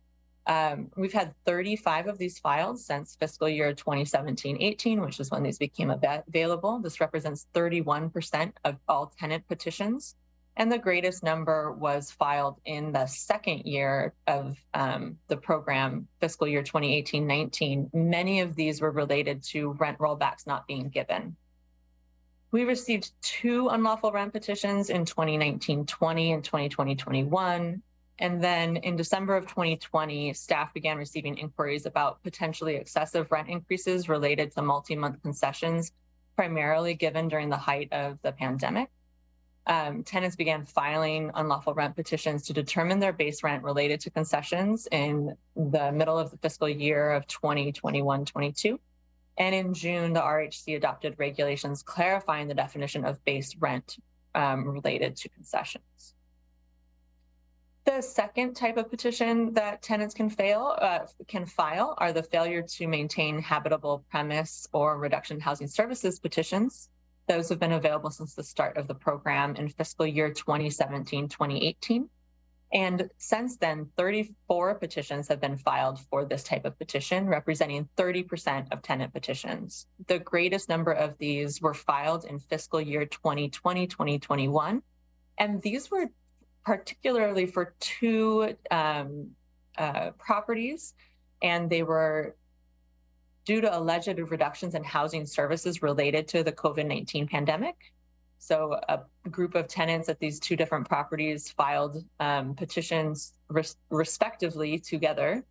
Speaker 2: We've had 35 of these filed since fiscal year 2017-18, which is when these became available. This represents 31% of all tenant petitions. And the greatest number was filed in the second year of the program, fiscal year 2018-19. Many of these were related to rent rollbacks not being given. We received 2 unlawful rent petitions in 2019-20 and 2020-21. And then in December of 2020, staff began receiving inquiries about potentially excessive rent increases related to multi-month concessions, primarily given during the height of the pandemic. Tenants began filing unlawful rent petitions to determine their base rent related to concessions in the middle of the fiscal year of 2021-22. And in June, the RHC adopted regulations clarifying the definition of base rent related to concessions. The second type of petition that tenants can file are the failure to maintain habitable premise or reduction in housing services petitions. Those have been available since the start of the program in fiscal year 2017-2018. And since then, 34 petitions have been filed for this type of petition, representing 30% of tenant petitions. The greatest number of these were filed in fiscal year 2020-2021. And these were particularly for 2 properties, and they were due to alleged reductions in housing services related to the COVID-19 pandemic. So a group of tenants at these 2 different properties filed petitions respectively together,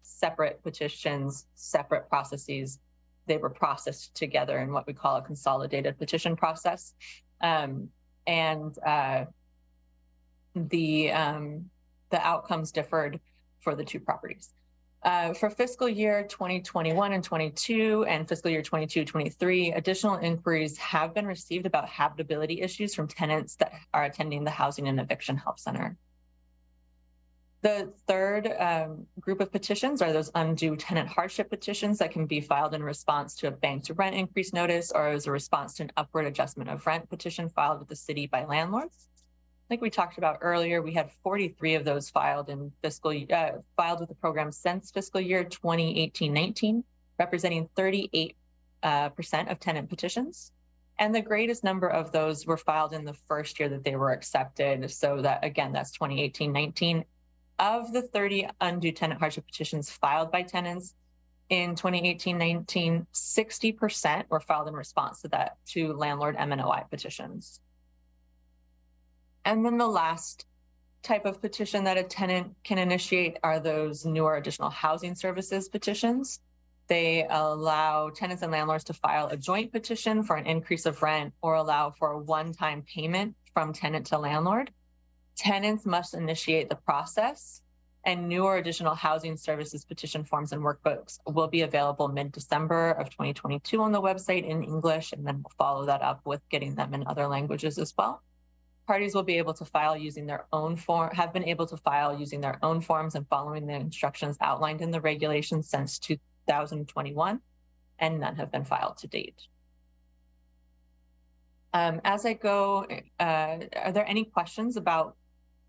Speaker 2: separate petitions, separate processes. They were processed together in what we call a consolidated petition process. The outcomes differed for the 2 properties. For fiscal year 2021 and 22 and fiscal year 22-23, additional inquiries have been received about habitability issues from tenants that are attending the Housing and Eviction Help Center. The third group of petitions are those undue tenant hardship petitions that can be filed in response to a banked rent increase notice or as a response to an upward adjustment of rent petition filed with the city by landlords. Like we talked about earlier, we had 43 of those filed in filed with the program since fiscal year 2018-19, representing 38% of tenant petitions. And the greatest number of those were filed in the first year that they were accepted. So that, again, that's 2018-19. Of the 30 undue tenant hardship petitions filed by tenants in 2018-19, 60% were filed in response to landlord MNOI petitions. And then the last type of petition that a tenant can initiate are those newer additional housing services petitions. They allow tenants and landlords to file a joint petition for an increase of rent or allow for a one-time payment from tenant to landlord. Tenants must initiate the process, and newer additional housing services petition forms and workbooks will be available mid-December of 2022 on the website in English, and then we'll follow that up with getting them in other languages as well. Parties will be able to file using their own have been able to file using their own forms and following the instructions outlined in the regulations since 2021, and none have been filed to date. As I go, are there any questions about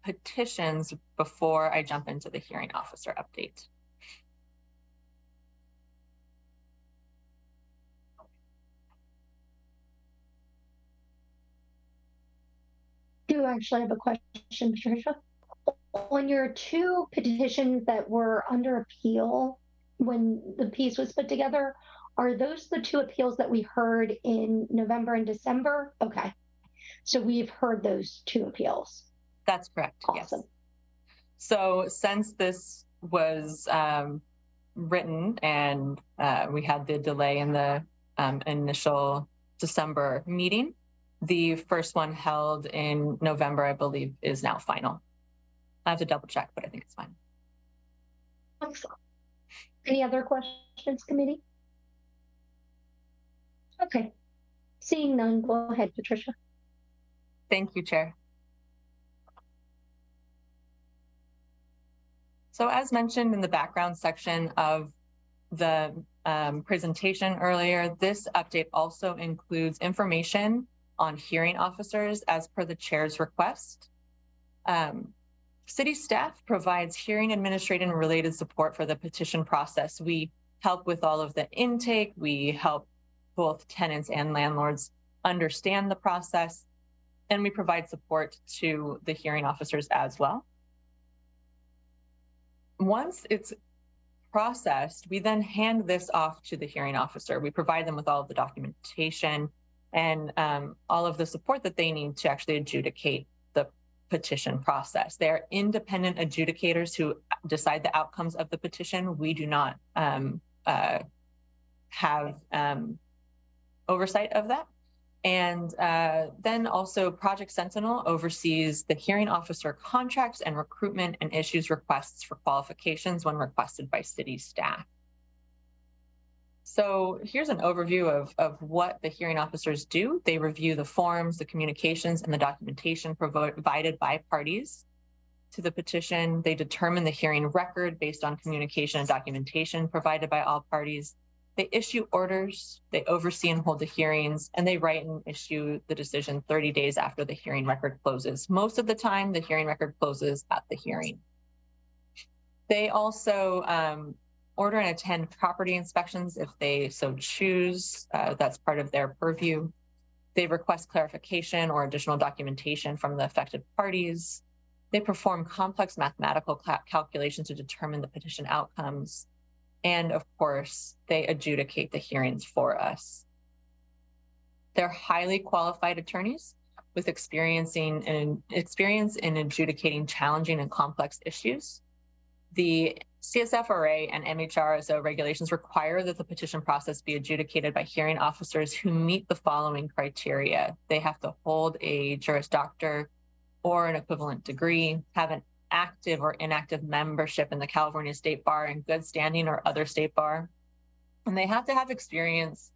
Speaker 2: petitions before I jump into the hearing officer update?
Speaker 1: I do actually have a question, Patricia. On your two petitions that were under appeal when the piece was put together, are those the two appeals that we heard in November and December? Okay. So we've heard those two appeals.
Speaker 2: That's correct.
Speaker 1: Awesome.
Speaker 2: Yes. So since this was written and we had the delay in the initial December meeting, the first one held in November, I believe, is now final. I have to double check, but I think it's fine.
Speaker 1: Excellent. Any other questions, committee? Okay. Seeing none, go ahead, Patricia.
Speaker 2: Thank you, Chair. So as mentioned in the background section of the presentation earlier, this update also includes information on hearing officers as per the chair's request. City staff provides hearing administrative and related support for the petition process. We help with all of the intake. We help both tenants and landlords understand the process, and we provide support to the hearing officers as well. Once it's processed, we then hand this off to the hearing officer. We provide them with all of the documentation and all of the support that they need to actually adjudicate the petition process. They are independent adjudicators who decide the outcomes of the petition. We do not have oversight of that. And then also Project Sentinel oversees the hearing officer contracts and recruitment and issues requests for qualifications when requested by city staff. So here's an overview of what the hearing officers do. They review the forms, the communications, and the documentation provided by parties to the petition. They determine the hearing record based on communication and documentation provided by all parties. They issue orders, they oversee and hold the hearings, and they write and issue the decision 30 days after the hearing record closes. Most of the time, the hearing record closes at the hearing. They also order and attend property inspections if they so choose. That's part of their purview. They request clarification or additional documentation from the affected parties. They perform complex mathematical calculations to determine the petition outcomes. And of course, they adjudicate the hearings for us. They're highly qualified attorneys with experience in adjudicating challenging and complex issues. The CSFRA and MHRSO regulations require that the petition process be adjudicated by hearing officers who meet the following criteria. They have to hold a Juris Doctor or an equivalent degree, have an active or inactive membership in the California State Bar in good standing or other state bar. And they have to have experience,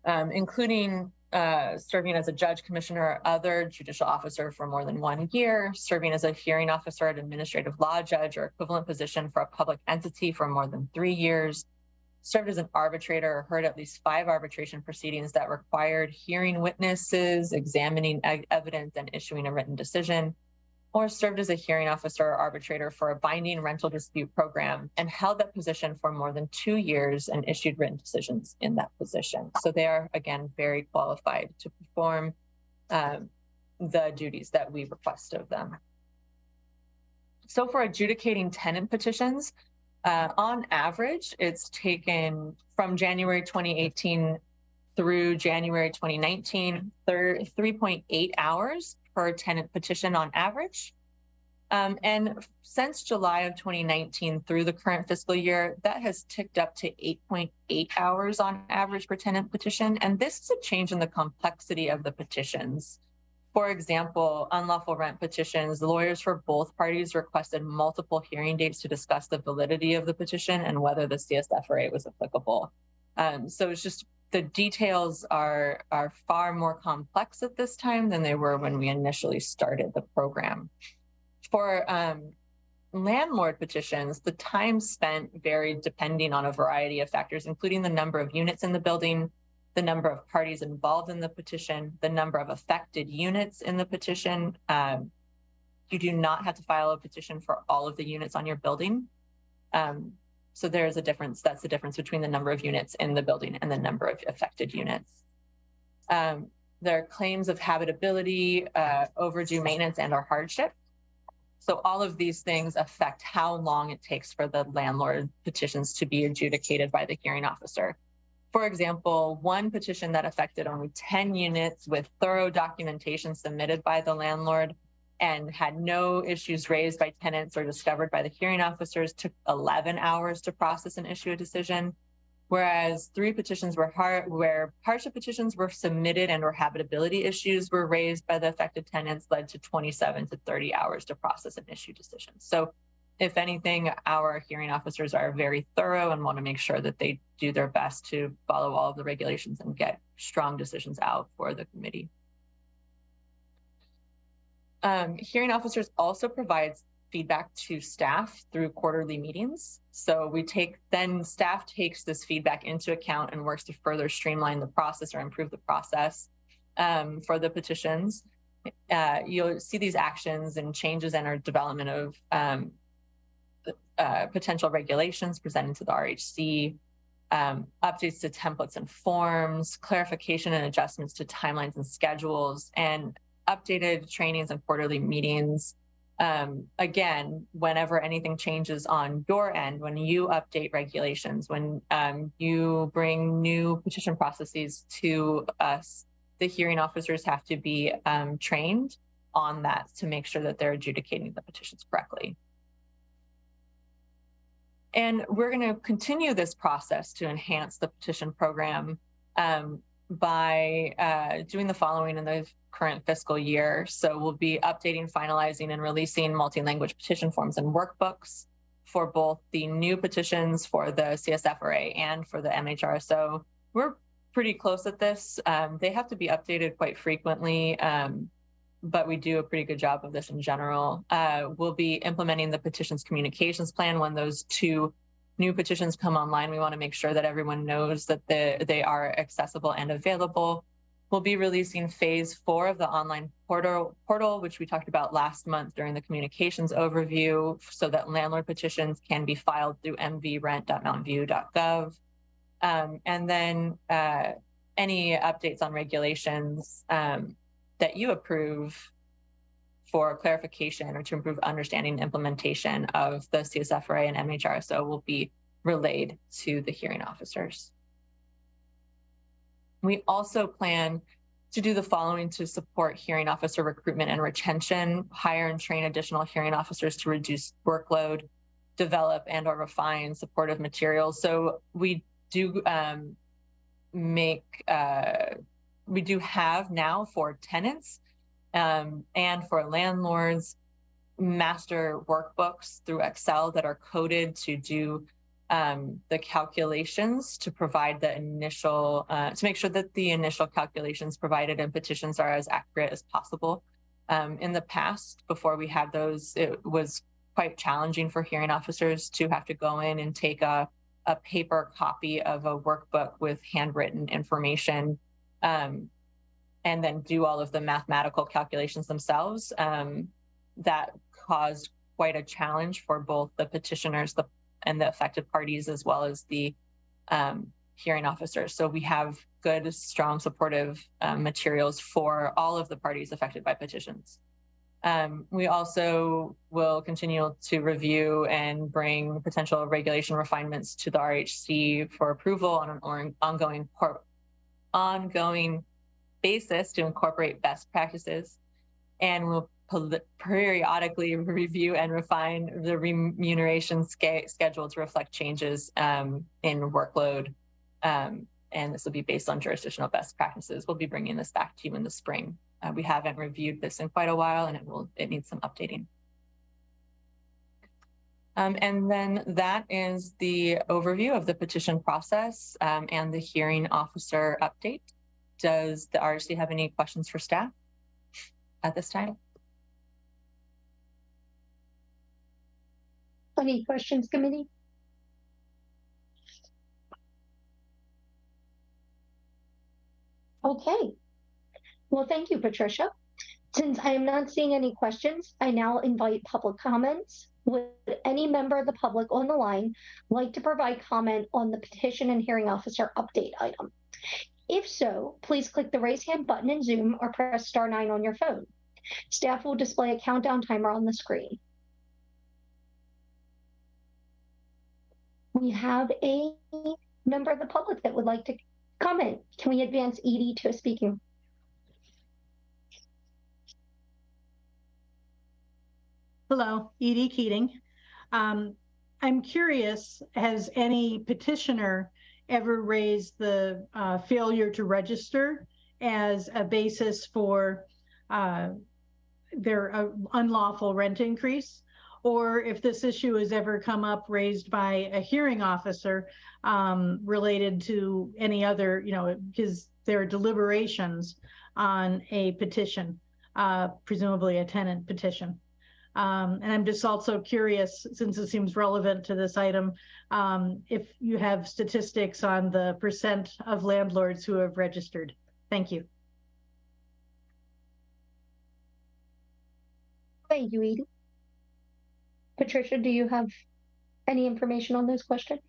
Speaker 2: including serving as a judge, commissioner, or other judicial officer for more than 1 year, serving as a hearing officer, an administrative law judge, or equivalent position for a public entity for more than 3 years, served as an arbitrator or heard at least 5 arbitration proceedings that required hearing witnesses, examining evidence, and issuing a written decision, or served as a hearing officer or arbitrator for a binding rental dispute program and held that position for more than 2 years and issued written decisions in that position. So they are, again, very qualified to perform the duties that we request of them. So for adjudicating tenant petitions, on average, it's taken from January 2018 through January 2019, 3.8 hours per tenant petition on average. And since July of 2019 through the current fiscal year, that has ticked up to 8.8 hours on average per tenant petition. And this is a change in the complexity of the petitions. For example, unlawful rent petitions, the lawyers for both parties requested multiple hearing dates to discuss the validity of the petition and whether the CSFRA was applicable. So it's just the details are far more complex at this time than they were when we initially started the program. For landlord petitions, the time spent varied depending on a variety of factors, including the number of units in the building, the number of parties involved in the petition, the number of affected units in the petition. You do not have to file a petition for all of the units on your building. So there is a difference. That's the difference between the number of units in the building and the number of affected units. There are claims of habitability, overdue maintenance, and or hardship. So all of these things affect how long it takes for the landlord petitions to be adjudicated by the hearing officer. For example, one petition that affected only 10 units with thorough documentation submitted by the landlord and had no issues raised by tenants or discovered by the hearing officers took 11 hours to process and issue a decision, whereas 3 petitions where hardship petitions were submitted and or habitability issues were raised by the affected tenants led to 27 to 30 hours to process and issue decisions. So if anything, our hearing officers are very thorough and want to make sure that they do their best to follow all of the regulations and get strong decisions out for the committee. Hearing officers also provide feedback to staff through quarterly meetings. So then staff takes this feedback into account and works to further streamline the process or improve the process for the petitions. You'll see these actions and changes in our development of potential regulations presented to the RHC, updates to templates and forms, clarification and adjustments to timelines and schedules, and updated trainings and quarterly meetings. Again, whenever anything changes on your end, when you update regulations, when you bring new petition processes to us, the hearing officers have to be trained on that to make sure that they're adjudicating the petitions correctly. And we're going to continue this process to enhance the petition program by doing the following in the current fiscal year. So we'll be updating, finalizing, and releasing multi-language petition forms and workbooks for both the new petitions for the CSFRA and for the MHRSO. We're pretty close at this. They have to be updated quite frequently, but we do a pretty good job of this in general. We'll be implementing the petitions communications plan when those 2 new petitions come online. We want to make sure that everyone knows that they are accessible and available. We'll be releasing phase 4 of the online portal, which we talked about last month during the communications overview, so that landlord petitions can be filed through mvrent.mountainview.gov. And then any updates on regulations that you approve for clarification or to improve understanding and implementation of the CSFRA and MHRSO will be relayed to the hearing officers. We also plan to do the following to support hearing officer recruitment and retention, hire and train additional hearing officers to reduce workload, develop and or refine supportive materials. So we do we do have now for tenants and for landlords master workbooks through Excel that are coded to do the calculations to provide the initial, to make sure that the initial calculations provided in petitions are as accurate as possible. In the past, before we had those, it was quite challenging for hearing officers to have to go in and take a paper copy of a workbook with handwritten information and then do all of the mathematical calculations themselves. That caused quite a challenge for both the petitioners and the affected parties, as well as the hearing officers. So we have good, strong, supportive materials for all of the parties affected by petitions. We also will continue to review and bring potential regulation refinements to the RHC for approval on an ongoing basis to incorporate best practices. And we'll periodically review and refine the remuneration schedule to reflect changes in workload. And this will be based on jurisdictional best practices. We'll be bringing this back to you in the spring. We haven't reviewed this in quite a while, and it needs some updating. And then that is the overview of the petition process and the hearing officer update. Does the RHC have any questions for staff at this time?
Speaker 1: Any questions, committee? Okay. Well, thank you, Patricia. Since I am not seeing any questions, I now invite public comments. Would any member of the public on the line like to provide comment on the petition and hearing officer update item? If so, please click the raise hand button in Zoom or press *9 on your phone. Staff will display a countdown timer on the screen. We have a member of the public that would like to comment. Can we advance Edie to speaking?
Speaker 12: Hello, Edie Keating. I'm curious, has any petitioner ever raised the failure to register as a basis for their unlawful rent increase? Or if this issue has ever come up raised by a hearing officer related to any other, because there are deliberations on a petition, presumably a tenant petition. And I'm just also curious, since it seems relevant to this item, if you have statistics on the % of landlords who have registered. Thank you.
Speaker 1: Thank you, Edie. Patricia, do you have any information on those questions?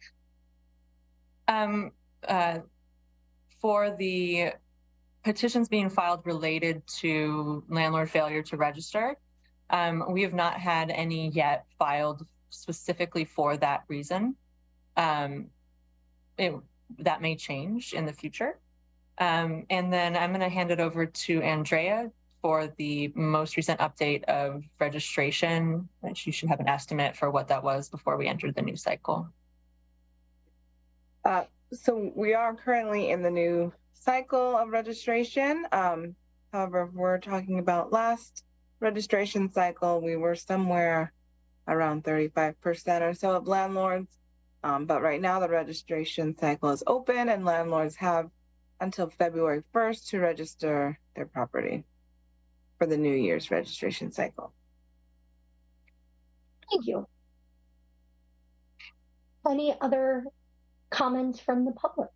Speaker 2: For the petitions being filed related to landlord failure to register, we have not had any yet filed specifically for that reason. That may change in the future. And then I'm going to hand it over to Andrea for the most recent update of registration, which you should have an estimate for what that was before we entered the new cycle.
Speaker 11: So we are currently in the new cycle of registration. However, if we're talking about last registration cycle, we were somewhere around 35% or so of landlords. But right now the registration cycle is open and landlords have until February 1st to register their property for the New Year's registration cycle.
Speaker 1: Thank you. Any other comments from the public?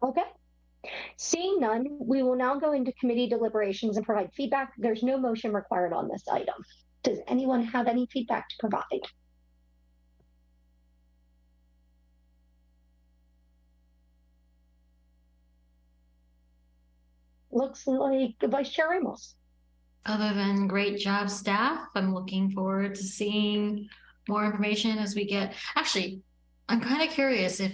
Speaker 1: Okay. Seeing none, we will now go into committee deliberations and provide feedback. There's no motion required on this item. Does anyone have any feedback to provide? Looks like Vice Chair Ramos.
Speaker 5: Other than great job, staff, I'm looking forward to seeing more information as we get. Actually, I'm kind of curious if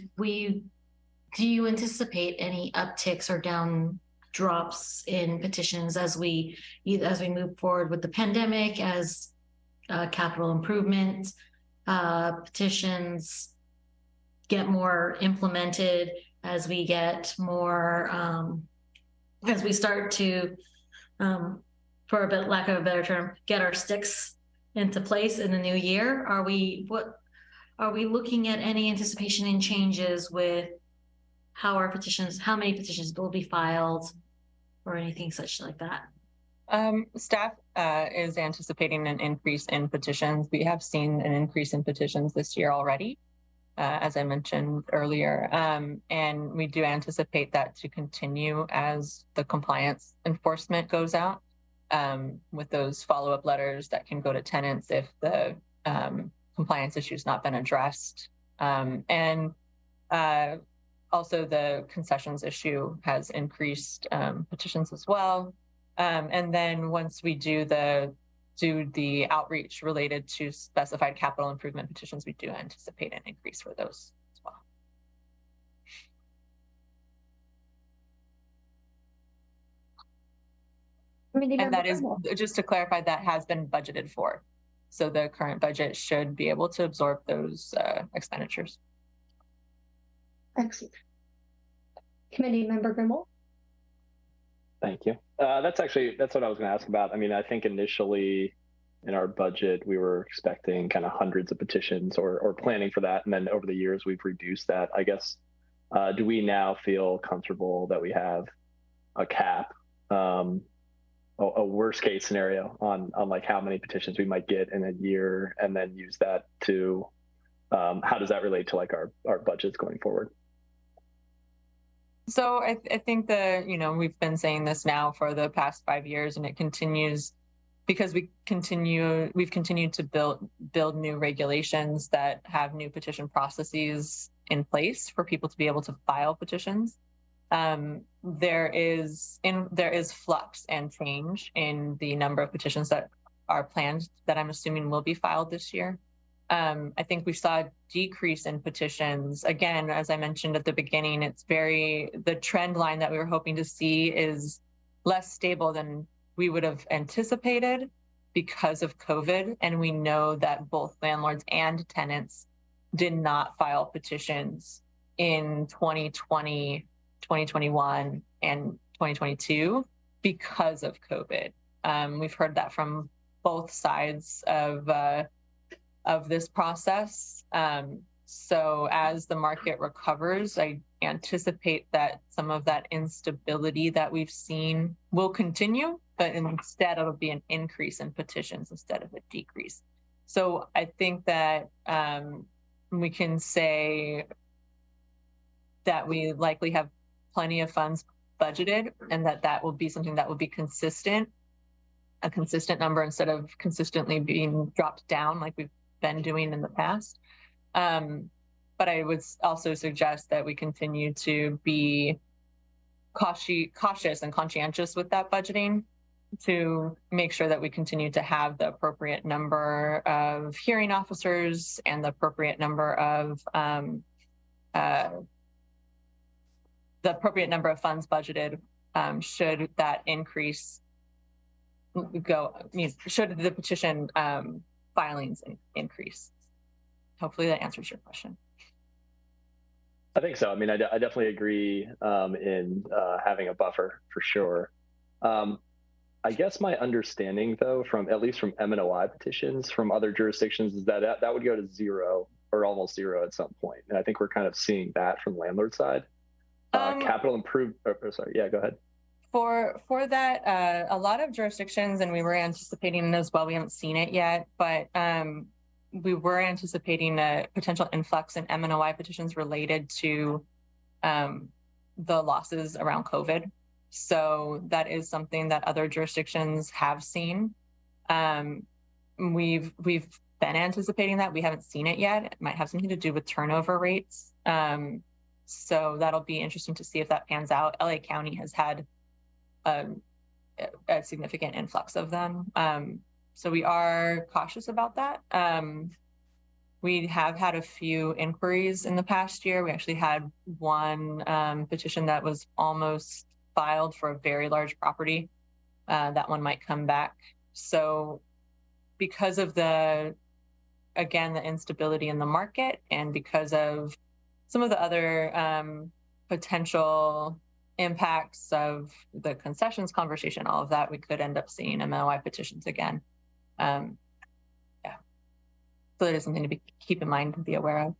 Speaker 5: do you anticipate any upticks or down drops in petitions as we move forward with the pandemic, as capital improvement petitions get more implemented, as we get more as we start to, for lack of a better term, get our sticks into place in the new year? Are we looking at any anticipation in changes with how many petitions will be filed, or anything such like that?
Speaker 2: Staff is anticipating an increase in petitions. We have seen an increase in petitions this year already, as I mentioned earlier. And we do anticipate that to continue as the compliance enforcement goes out, with those follow-up letters that can go to tenants if the compliance issue has not been addressed. And also the concessions issue has increased petitions as well. And then once we do the outreach related to specified capital improvement petitions, we do anticipate an increase for those as well. And that is, just to clarify, that has been budgeted for. So the current budget should be able to absorb those expenditures.
Speaker 1: Excellent. Committee Member Grimmel.
Speaker 3: Thank you. That's what I was going to ask about. I mean, I think initially in our budget, we were expecting kind of hundreds of petitions or planning for that. And then over the years, we've reduced that. I guess, do we now feel comfortable that we have a cap, a worst case scenario on like how many petitions we might get in a year, and then use that to, how does that relate to like our budgets going forward?
Speaker 2: So I think that, we've been saying this now for the past 5 years, and it continues because we've continued to build new regulations that have new petition processes in place for people to be able to file petitions. There is flux and change in the number of petitions that are planned that I'm assuming will be filed this year. I think we saw a decrease in petitions. Again, as I mentioned at the beginning, the trend line that we were hoping to see is less stable than we would have anticipated because of COVID. And we know that both landlords and tenants did not file petitions in 2020, 2021, and 2022 because of COVID. We've heard that from both sides of this process. So as the market recovers, I anticipate that some of that instability that we've seen will continue, but instead it'll be an increase in petitions instead of a decrease. So I think that we can say that we likely have plenty of funds budgeted, and that will be something that will be consistent, a consistent number instead of consistently being dropped down like we've been doing in the past. But I would also suggest that we continue to be cautious and conscientious with that budgeting to make sure that we continue to have the appropriate number of hearing officers and the appropriate number of funds budgeted should that increase should the petition filings increase. Hopefully that answers your question.
Speaker 3: I think so. I mean, I definitely agree in having a buffer for sure. I guess my understanding, though, at least from M&OI petitions from other jurisdictions, is that would go to zero or almost zero at some point. And I think we're kind of seeing that from the landlord side. Capital improved. Sorry, yeah, go ahead.
Speaker 2: For that, a lot of jurisdictions, and we were anticipating it as well, we haven't seen it yet, but we were anticipating a potential influx in M&OI petitions related to the losses around COVID. So that is something that other jurisdictions have seen. We've been anticipating that. We haven't seen it yet. It might have something to do with turnover rates. So that'll be interesting to see if that pans out. LA County has had a significant influx of them. So we are cautious about that. We have had a few inquiries in the past year. We actually had one petition that was almost filed for a very large property. That one might come back. So because of the instability in the market, and because of some of the other potential impacts of the concessions conversation, all of that, we could end up seeing M&OI petitions again. So that is something to keep in mind and be aware of.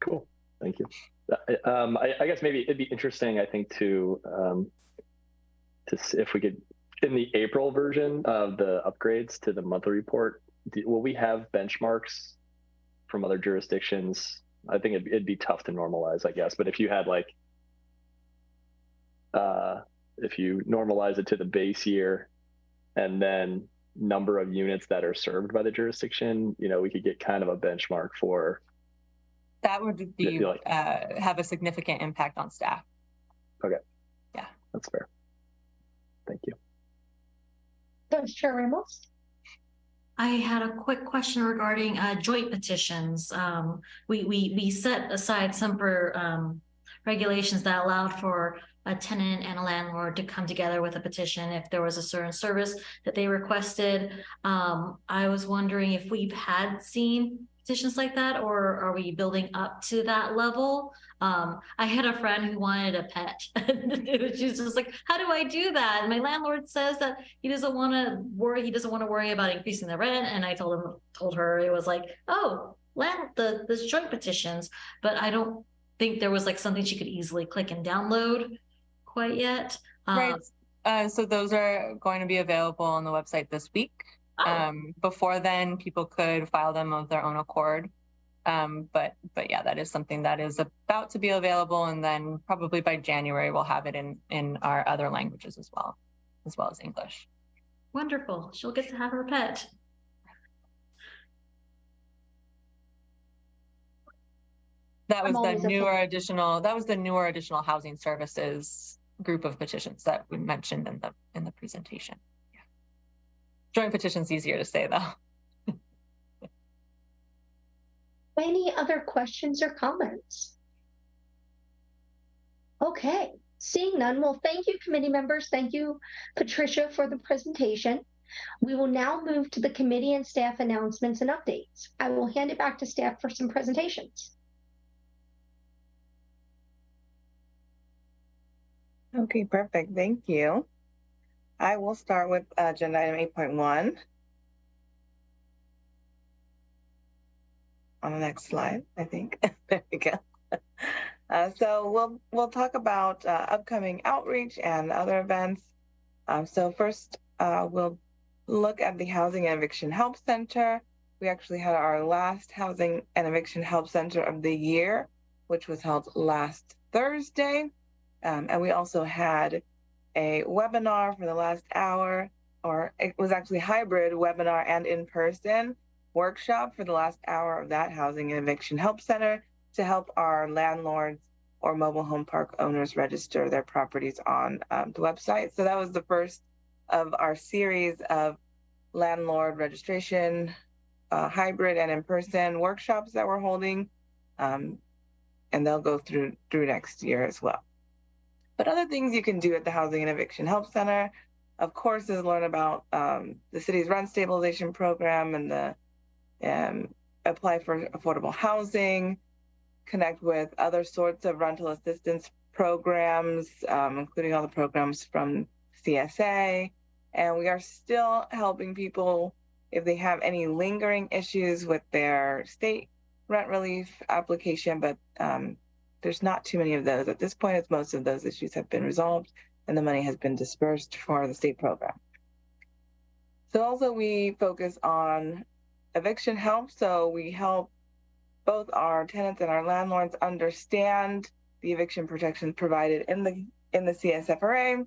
Speaker 3: Cool, thank you. I guess maybe it'd be interesting, I think, to see if we could, in the April version of the upgrades to the monthly report, will we have benchmarks from other jurisdictions? I think it'd be tough to normalize, I guess, but if you had like, if you normalize it to the base year and then number of units that are served by the jurisdiction, we could get kind of a benchmark for.
Speaker 2: That would be have a significant impact on staff.
Speaker 3: Okay.
Speaker 2: Yeah.
Speaker 3: That's fair. Thank you.
Speaker 1: Vice Chair Ramos.
Speaker 5: I had a quick question regarding joint petitions. We set aside some regulations that allowed for a tenant and a landlord to come together with a petition if there was a certain service that they requested. I was wondering if we've seen petitions like that, or are we building up to that level? I had a friend who wanted a pet. She was just like, how do I do that? And my landlord says that he doesn't want to worry about increasing the rent. And I told her it was like, oh, the joint petitions, but I don't think there was like something she could easily click and download quite yet.
Speaker 2: Right. So those are going to be available on the website this week. Before then, people could file them of their own accord. But yeah, that is something that is about to be available, and then probably by January we'll have it in our other languages as well as English.
Speaker 5: Wonderful. She'll get to have her pet.
Speaker 2: That was the newer additional housing services group of petitions that we mentioned in the presentation. Yeah. Joint petition's easier to say though.
Speaker 1: Any other questions or comments? Okay, seeing none, well, thank you, committee members. Thank you, Patricia, for the presentation. We will now move to the committee and staff announcements and updates. I will hand it back to staff for some presentations.
Speaker 11: Okay, perfect. Thank you. I will start with agenda item 8.1. On the next slide, I think. There we go. So we'll talk about upcoming outreach and other events. So first, we'll look at the Housing and Eviction Help Center. We actually had our last Housing and Eviction Help Center of the year, which was held last Thursday. And we also had a webinar for the last hour, or it was actually hybrid webinar and in-person workshop for the last hour of that Housing and Eviction Help Center to help our landlords or mobile home park owners register their properties on the website. So that was the first of our series of landlord registration, hybrid and in-person workshops that we're holding, and they'll go through next year as well. But other things you can do at the Housing and Eviction Help Center, of course, is learn about the city's rent stabilization program and the apply for affordable housing, connect with other sorts of rental assistance programs, including all the programs from CSA. And we are still helping people if they have any lingering issues with their state rent relief application, but there's not too many of those. At this point, it's most of those issues have been resolved and the money has been dispersed for the state program. So also we focus on eviction help. So we help both our tenants and our landlords understand the eviction protections provided in the CSFRA,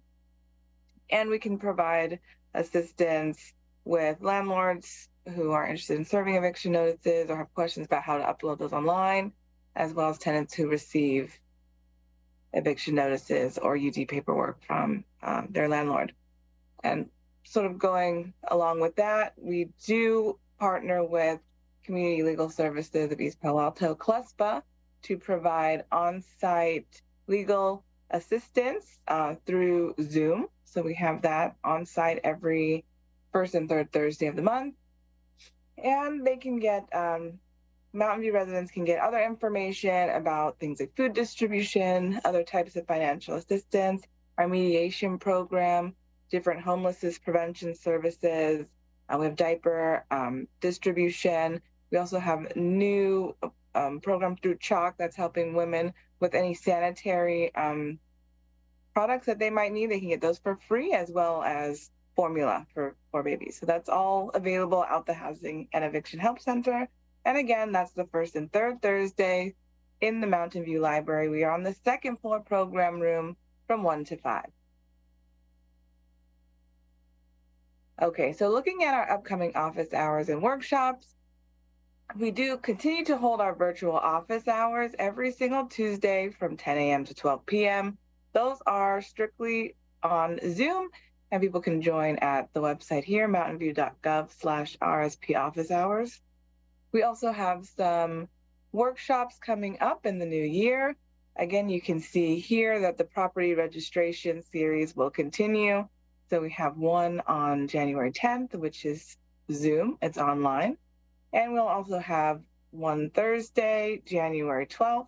Speaker 11: and we can provide assistance with landlords who are interested in serving eviction notices or have questions about how to upload those online, as well as tenants who receive eviction notices or UD paperwork from their landlord. And sort of going along with that, we do partner with Community Legal Services of East Palo Alto, CLESPA, to provide on-site legal assistance through Zoom. So we have that on-site every first and third Thursday of the month. And they can get, Mountain View residents can get other information about things like food distribution, other types of financial assistance, our mediation program, different homelessness prevention services. We have diaper distribution. We also have a new program through CHOC that's helping women with any sanitary products that they might need. They can get those for free, as well as formula for babies. So that's all available out the Housing and Eviction Help Center. And again, that's the first and third Thursday in the Mountain View Library. We are on the second floor program room from 1 to 5. Okay, so looking at our upcoming office hours and workshops, we do continue to hold our virtual office hours every single Tuesday from 10 a.m. to 12 p.m. Those are strictly on Zoom, and people can join at the website here, mountainview.gov/RSP office hours. We also have some workshops coming up in the new year. Again, you can see here that the property registration series will continue. So we have one on January 10th, which is Zoom, it's online. And we'll also have one Thursday, January 12th,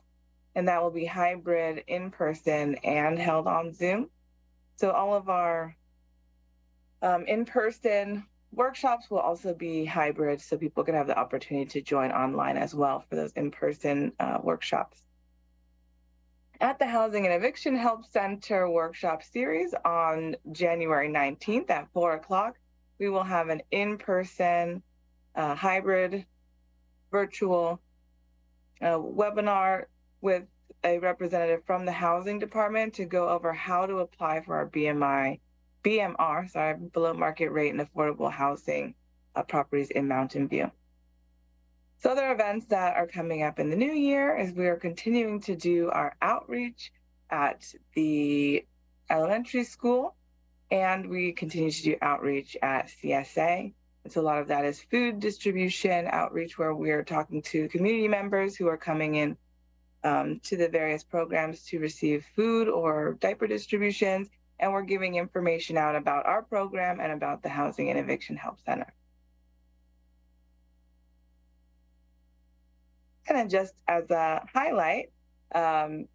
Speaker 11: and that will be hybrid, in person, and held on Zoom. So all of our in-person workshops will also be hybrid, so people can have the opportunity to join online as well for those in-person workshops. At the Housing and Eviction Help Center workshop series on January 19th at 4 o'clock, we will have an in-person hybrid virtual webinar with a representative from the housing department to go over how to apply for our BMR, below market rate and affordable housing properties in Mountain View. So other events that are coming up in the new year is we are continuing to do our outreach at the elementary school, and we continue to do outreach at CSA. And so a lot of that is food distribution outreach, where we are talking to community members who are coming in to the various programs to receive food or diaper distributions, and we're giving information out about our program and about the Housing and Eviction Help Center. And then just as a highlight, on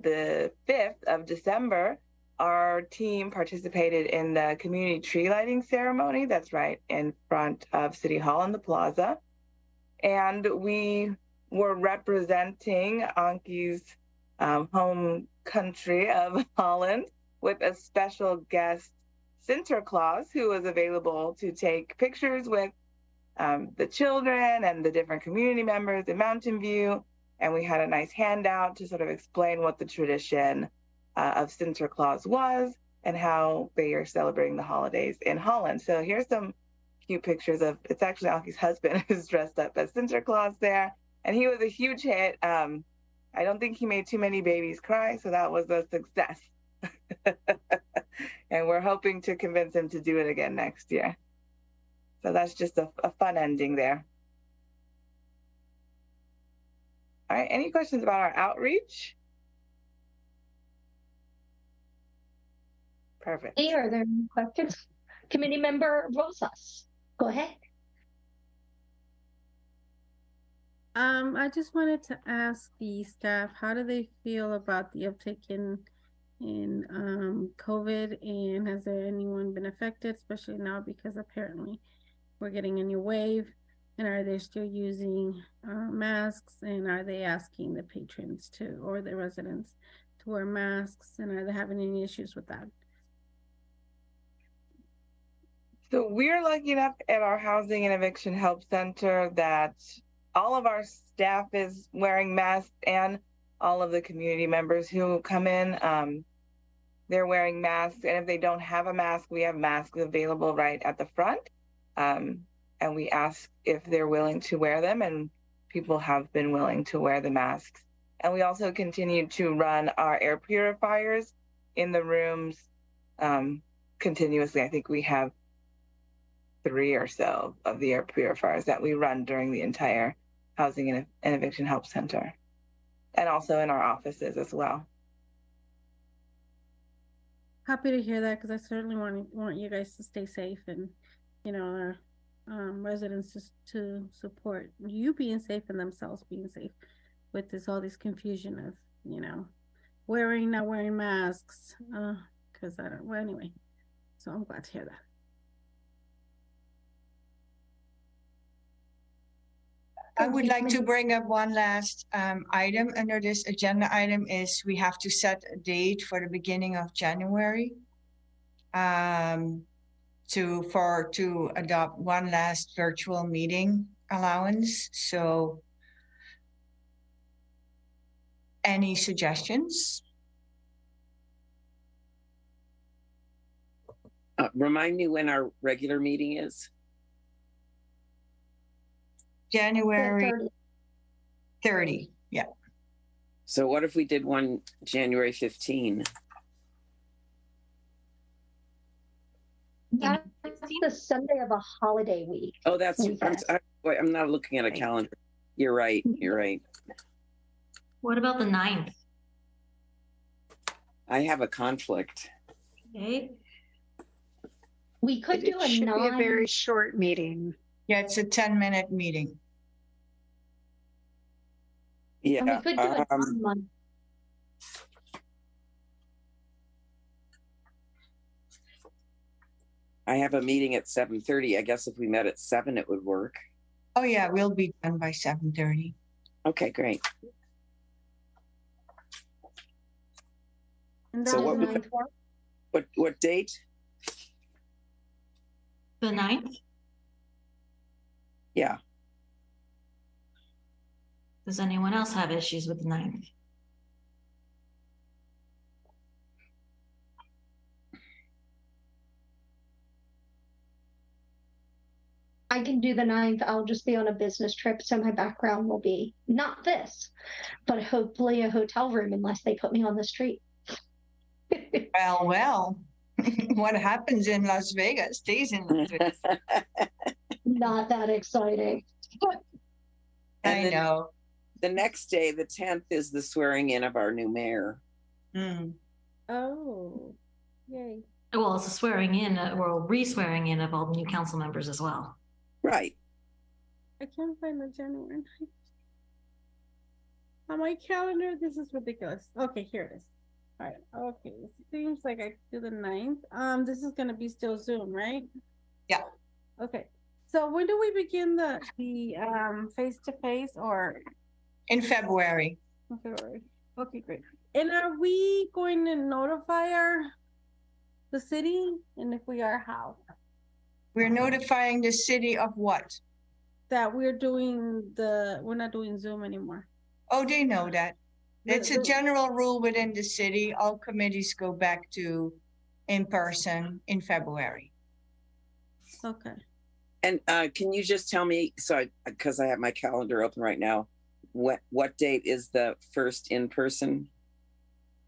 Speaker 11: the 5th of December, our team participated in the community tree lighting ceremony that's right in front of City Hall in the plaza. And we were representing Anki's home country of Holland with a special guest, Sinterklaas, who was available to take pictures with the children and the different community members in Mountain View. And we had a nice handout to sort of explain what the tradition of Sinterklaas was and how they are celebrating the holidays in Holland. So here's some cute pictures of, it's actually Anki's husband who's dressed up as Sinterklaas there. And he was a huge hit. I don't think he made too many babies cry, so that was a success. And we're hoping to convince him to do it again next year. So that's just a fun ending there. All right, any questions about our outreach? Perfect.
Speaker 1: Hey, are there any questions? Committee Member Rosas, go ahead.
Speaker 10: I just wanted to ask the staff, how do they feel about the uptick in COVID, and has there anyone been affected, especially now because apparently we're getting a new wave, and are they still using masks, and are they asking the patrons to, or the residents to wear masks, and are they having any issues with that?
Speaker 11: So we're lucky enough at our Housing and Eviction Help Center that all of our staff is wearing masks, and all of the community members who come in, they're wearing masks. And if they don't have a mask, we have masks available right at the front. And we ask if they're willing to wear them, and people have been willing to wear the masks. And we also continue to run our air purifiers in the rooms continuously. I think we have 3 or so of the air purifiers that we run during the entire Housing and Eviction Help Center, and also in our offices as well.
Speaker 10: Happy to hear that, because I certainly want you guys to stay safe, and our residents to support you being safe and themselves being safe with all this confusion of wearing, not wearing masks, because I don't, well, anyway, so I'm glad to hear that.
Speaker 13: I would like to bring up one last item under this agenda item. Is we have to set a date for the beginning of January to adopt one last virtual meeting allowance. So any suggestions?
Speaker 4: Remind me when our regular meeting is.
Speaker 13: January 30, yeah.
Speaker 4: So what if we did one January 15?
Speaker 1: That's the Sunday of a holiday week.
Speaker 4: Oh, that's,
Speaker 1: weekend.
Speaker 4: I'm not looking at a calendar. You're right, you're right.
Speaker 5: What about the 9th?
Speaker 4: I have a conflict.
Speaker 5: Okay.
Speaker 1: We could do
Speaker 6: It
Speaker 1: a
Speaker 6: should be a
Speaker 1: 9.
Speaker 6: very short meeting.
Speaker 13: Yeah, it's a 10-minute meeting.
Speaker 1: And we
Speaker 4: Yeah.
Speaker 1: could do a 9-month.
Speaker 4: I have a meeting at 7:30. I guess if we met at 7, it would work.
Speaker 13: Oh yeah, we'll be done by 7:30.
Speaker 4: Okay, great.
Speaker 10: And
Speaker 4: So
Speaker 10: that
Speaker 4: what
Speaker 10: is
Speaker 4: would what date?
Speaker 5: The 9th?
Speaker 4: Yeah.
Speaker 5: Does anyone else have issues with the 9th?
Speaker 1: I can do the 9th. I'll just be on a business trip, so my background will be not this, but hopefully a hotel room unless they put me on the street.
Speaker 13: Well, what happens in Las Vegas stays in Las Vegas.
Speaker 1: Not that exciting.
Speaker 13: I know.
Speaker 4: The next day, the 10th, is the swearing in of our new mayor.
Speaker 13: Mm.
Speaker 10: Oh, yay.
Speaker 5: Well, it's a swearing in or re-swearing in of all the new council members as well.
Speaker 4: Right.
Speaker 10: I can't find the January 9th. On my calendar, this is ridiculous. Okay, here it is. All right. Okay. It seems like I could do the 9th. This is gonna be still Zoom, right?
Speaker 13: Yeah.
Speaker 10: Okay. So when do we begin the face-to-face or
Speaker 13: In February?
Speaker 10: February? Okay, great. And are we going to notify the city? And if we are, how?
Speaker 13: We're notifying the city of what?
Speaker 10: That we're not doing Zoom anymore.
Speaker 13: Oh, they know that. It's a general rule within the city. All committees go back to in person in February.
Speaker 10: Okay.
Speaker 4: And can you just tell me, because I have my calendar open right now, what date is the first in person?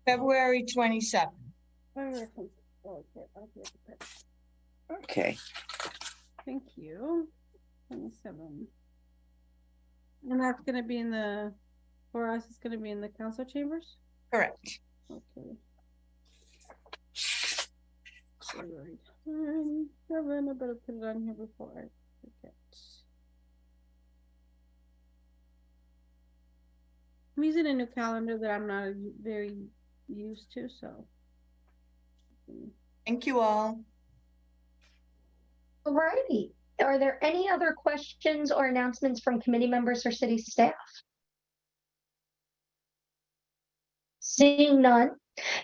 Speaker 13: February 27th.
Speaker 4: Okay.
Speaker 10: Thank you. 27. And that's gonna be for us, it's gonna be in the council chambers?
Speaker 13: Correct.
Speaker 10: Okay. February 27, I better put it on here before I forget. I'm using a new calendar that I'm not very used to, so.
Speaker 13: Thank you all.
Speaker 1: Alrighty. Are there any other questions or announcements from committee members or city staff? Seeing none,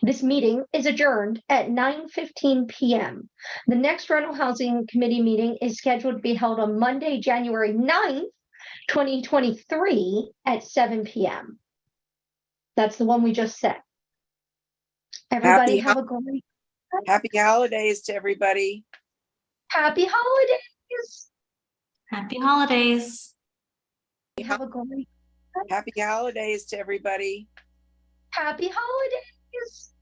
Speaker 1: this meeting is adjourned at 9:15 p.m. The next Rental Housing Committee meeting is scheduled to be held on Monday, January 9th, 2023 at 7 p.m. That's the one we just set. Everybody have a great
Speaker 4: Happy holidays to everybody.
Speaker 1: Happy holidays.
Speaker 5: Happy holidays.
Speaker 1: Have a great
Speaker 4: Happy holidays to everybody.
Speaker 1: Happy holidays.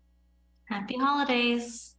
Speaker 5: Happy holidays.